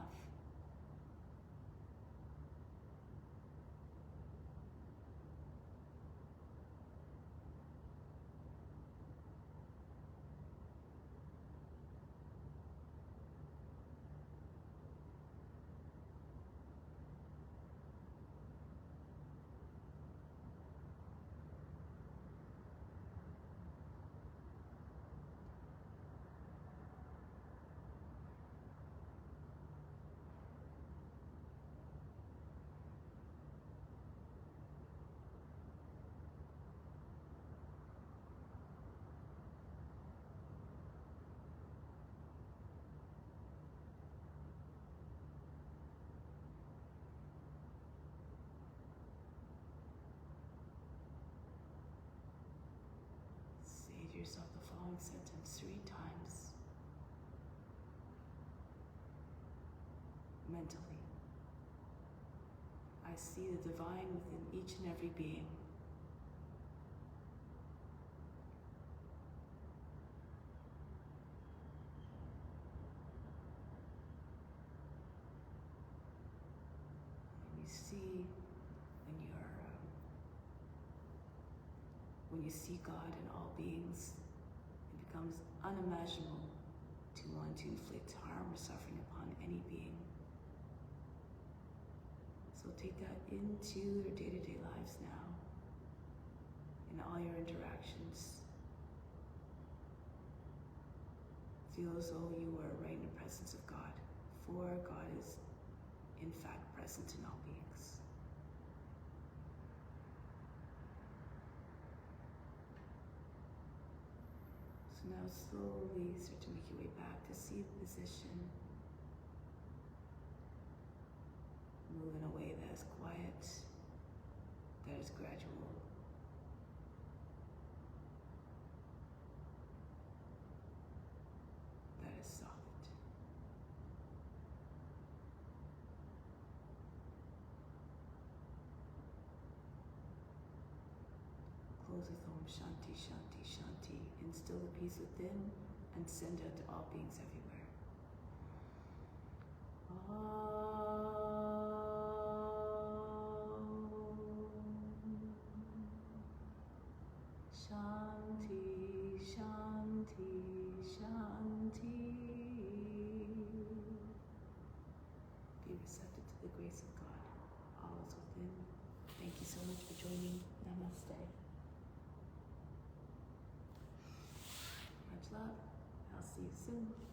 Yourself the following sentence 3 times mentally. I see the divine within each and every being. And you see when you see God in all beings, it becomes unimaginable to want to inflict harm or suffering upon any being. So take that into your day-to-day lives now, in all your interactions. Feel as though you are right in the presence of God, for God is in fact present in all beings. So now slowly start to make your way back to seated position. Move in a way that is quiet, that is gradual. That is soft. Close with Om Shanti, Shanti, Shanti. Instill the peace within and send it to all beings everywhere. Shanti, Shanti, Shanti. much for joining. Namaste. Much love. I'll see you soon.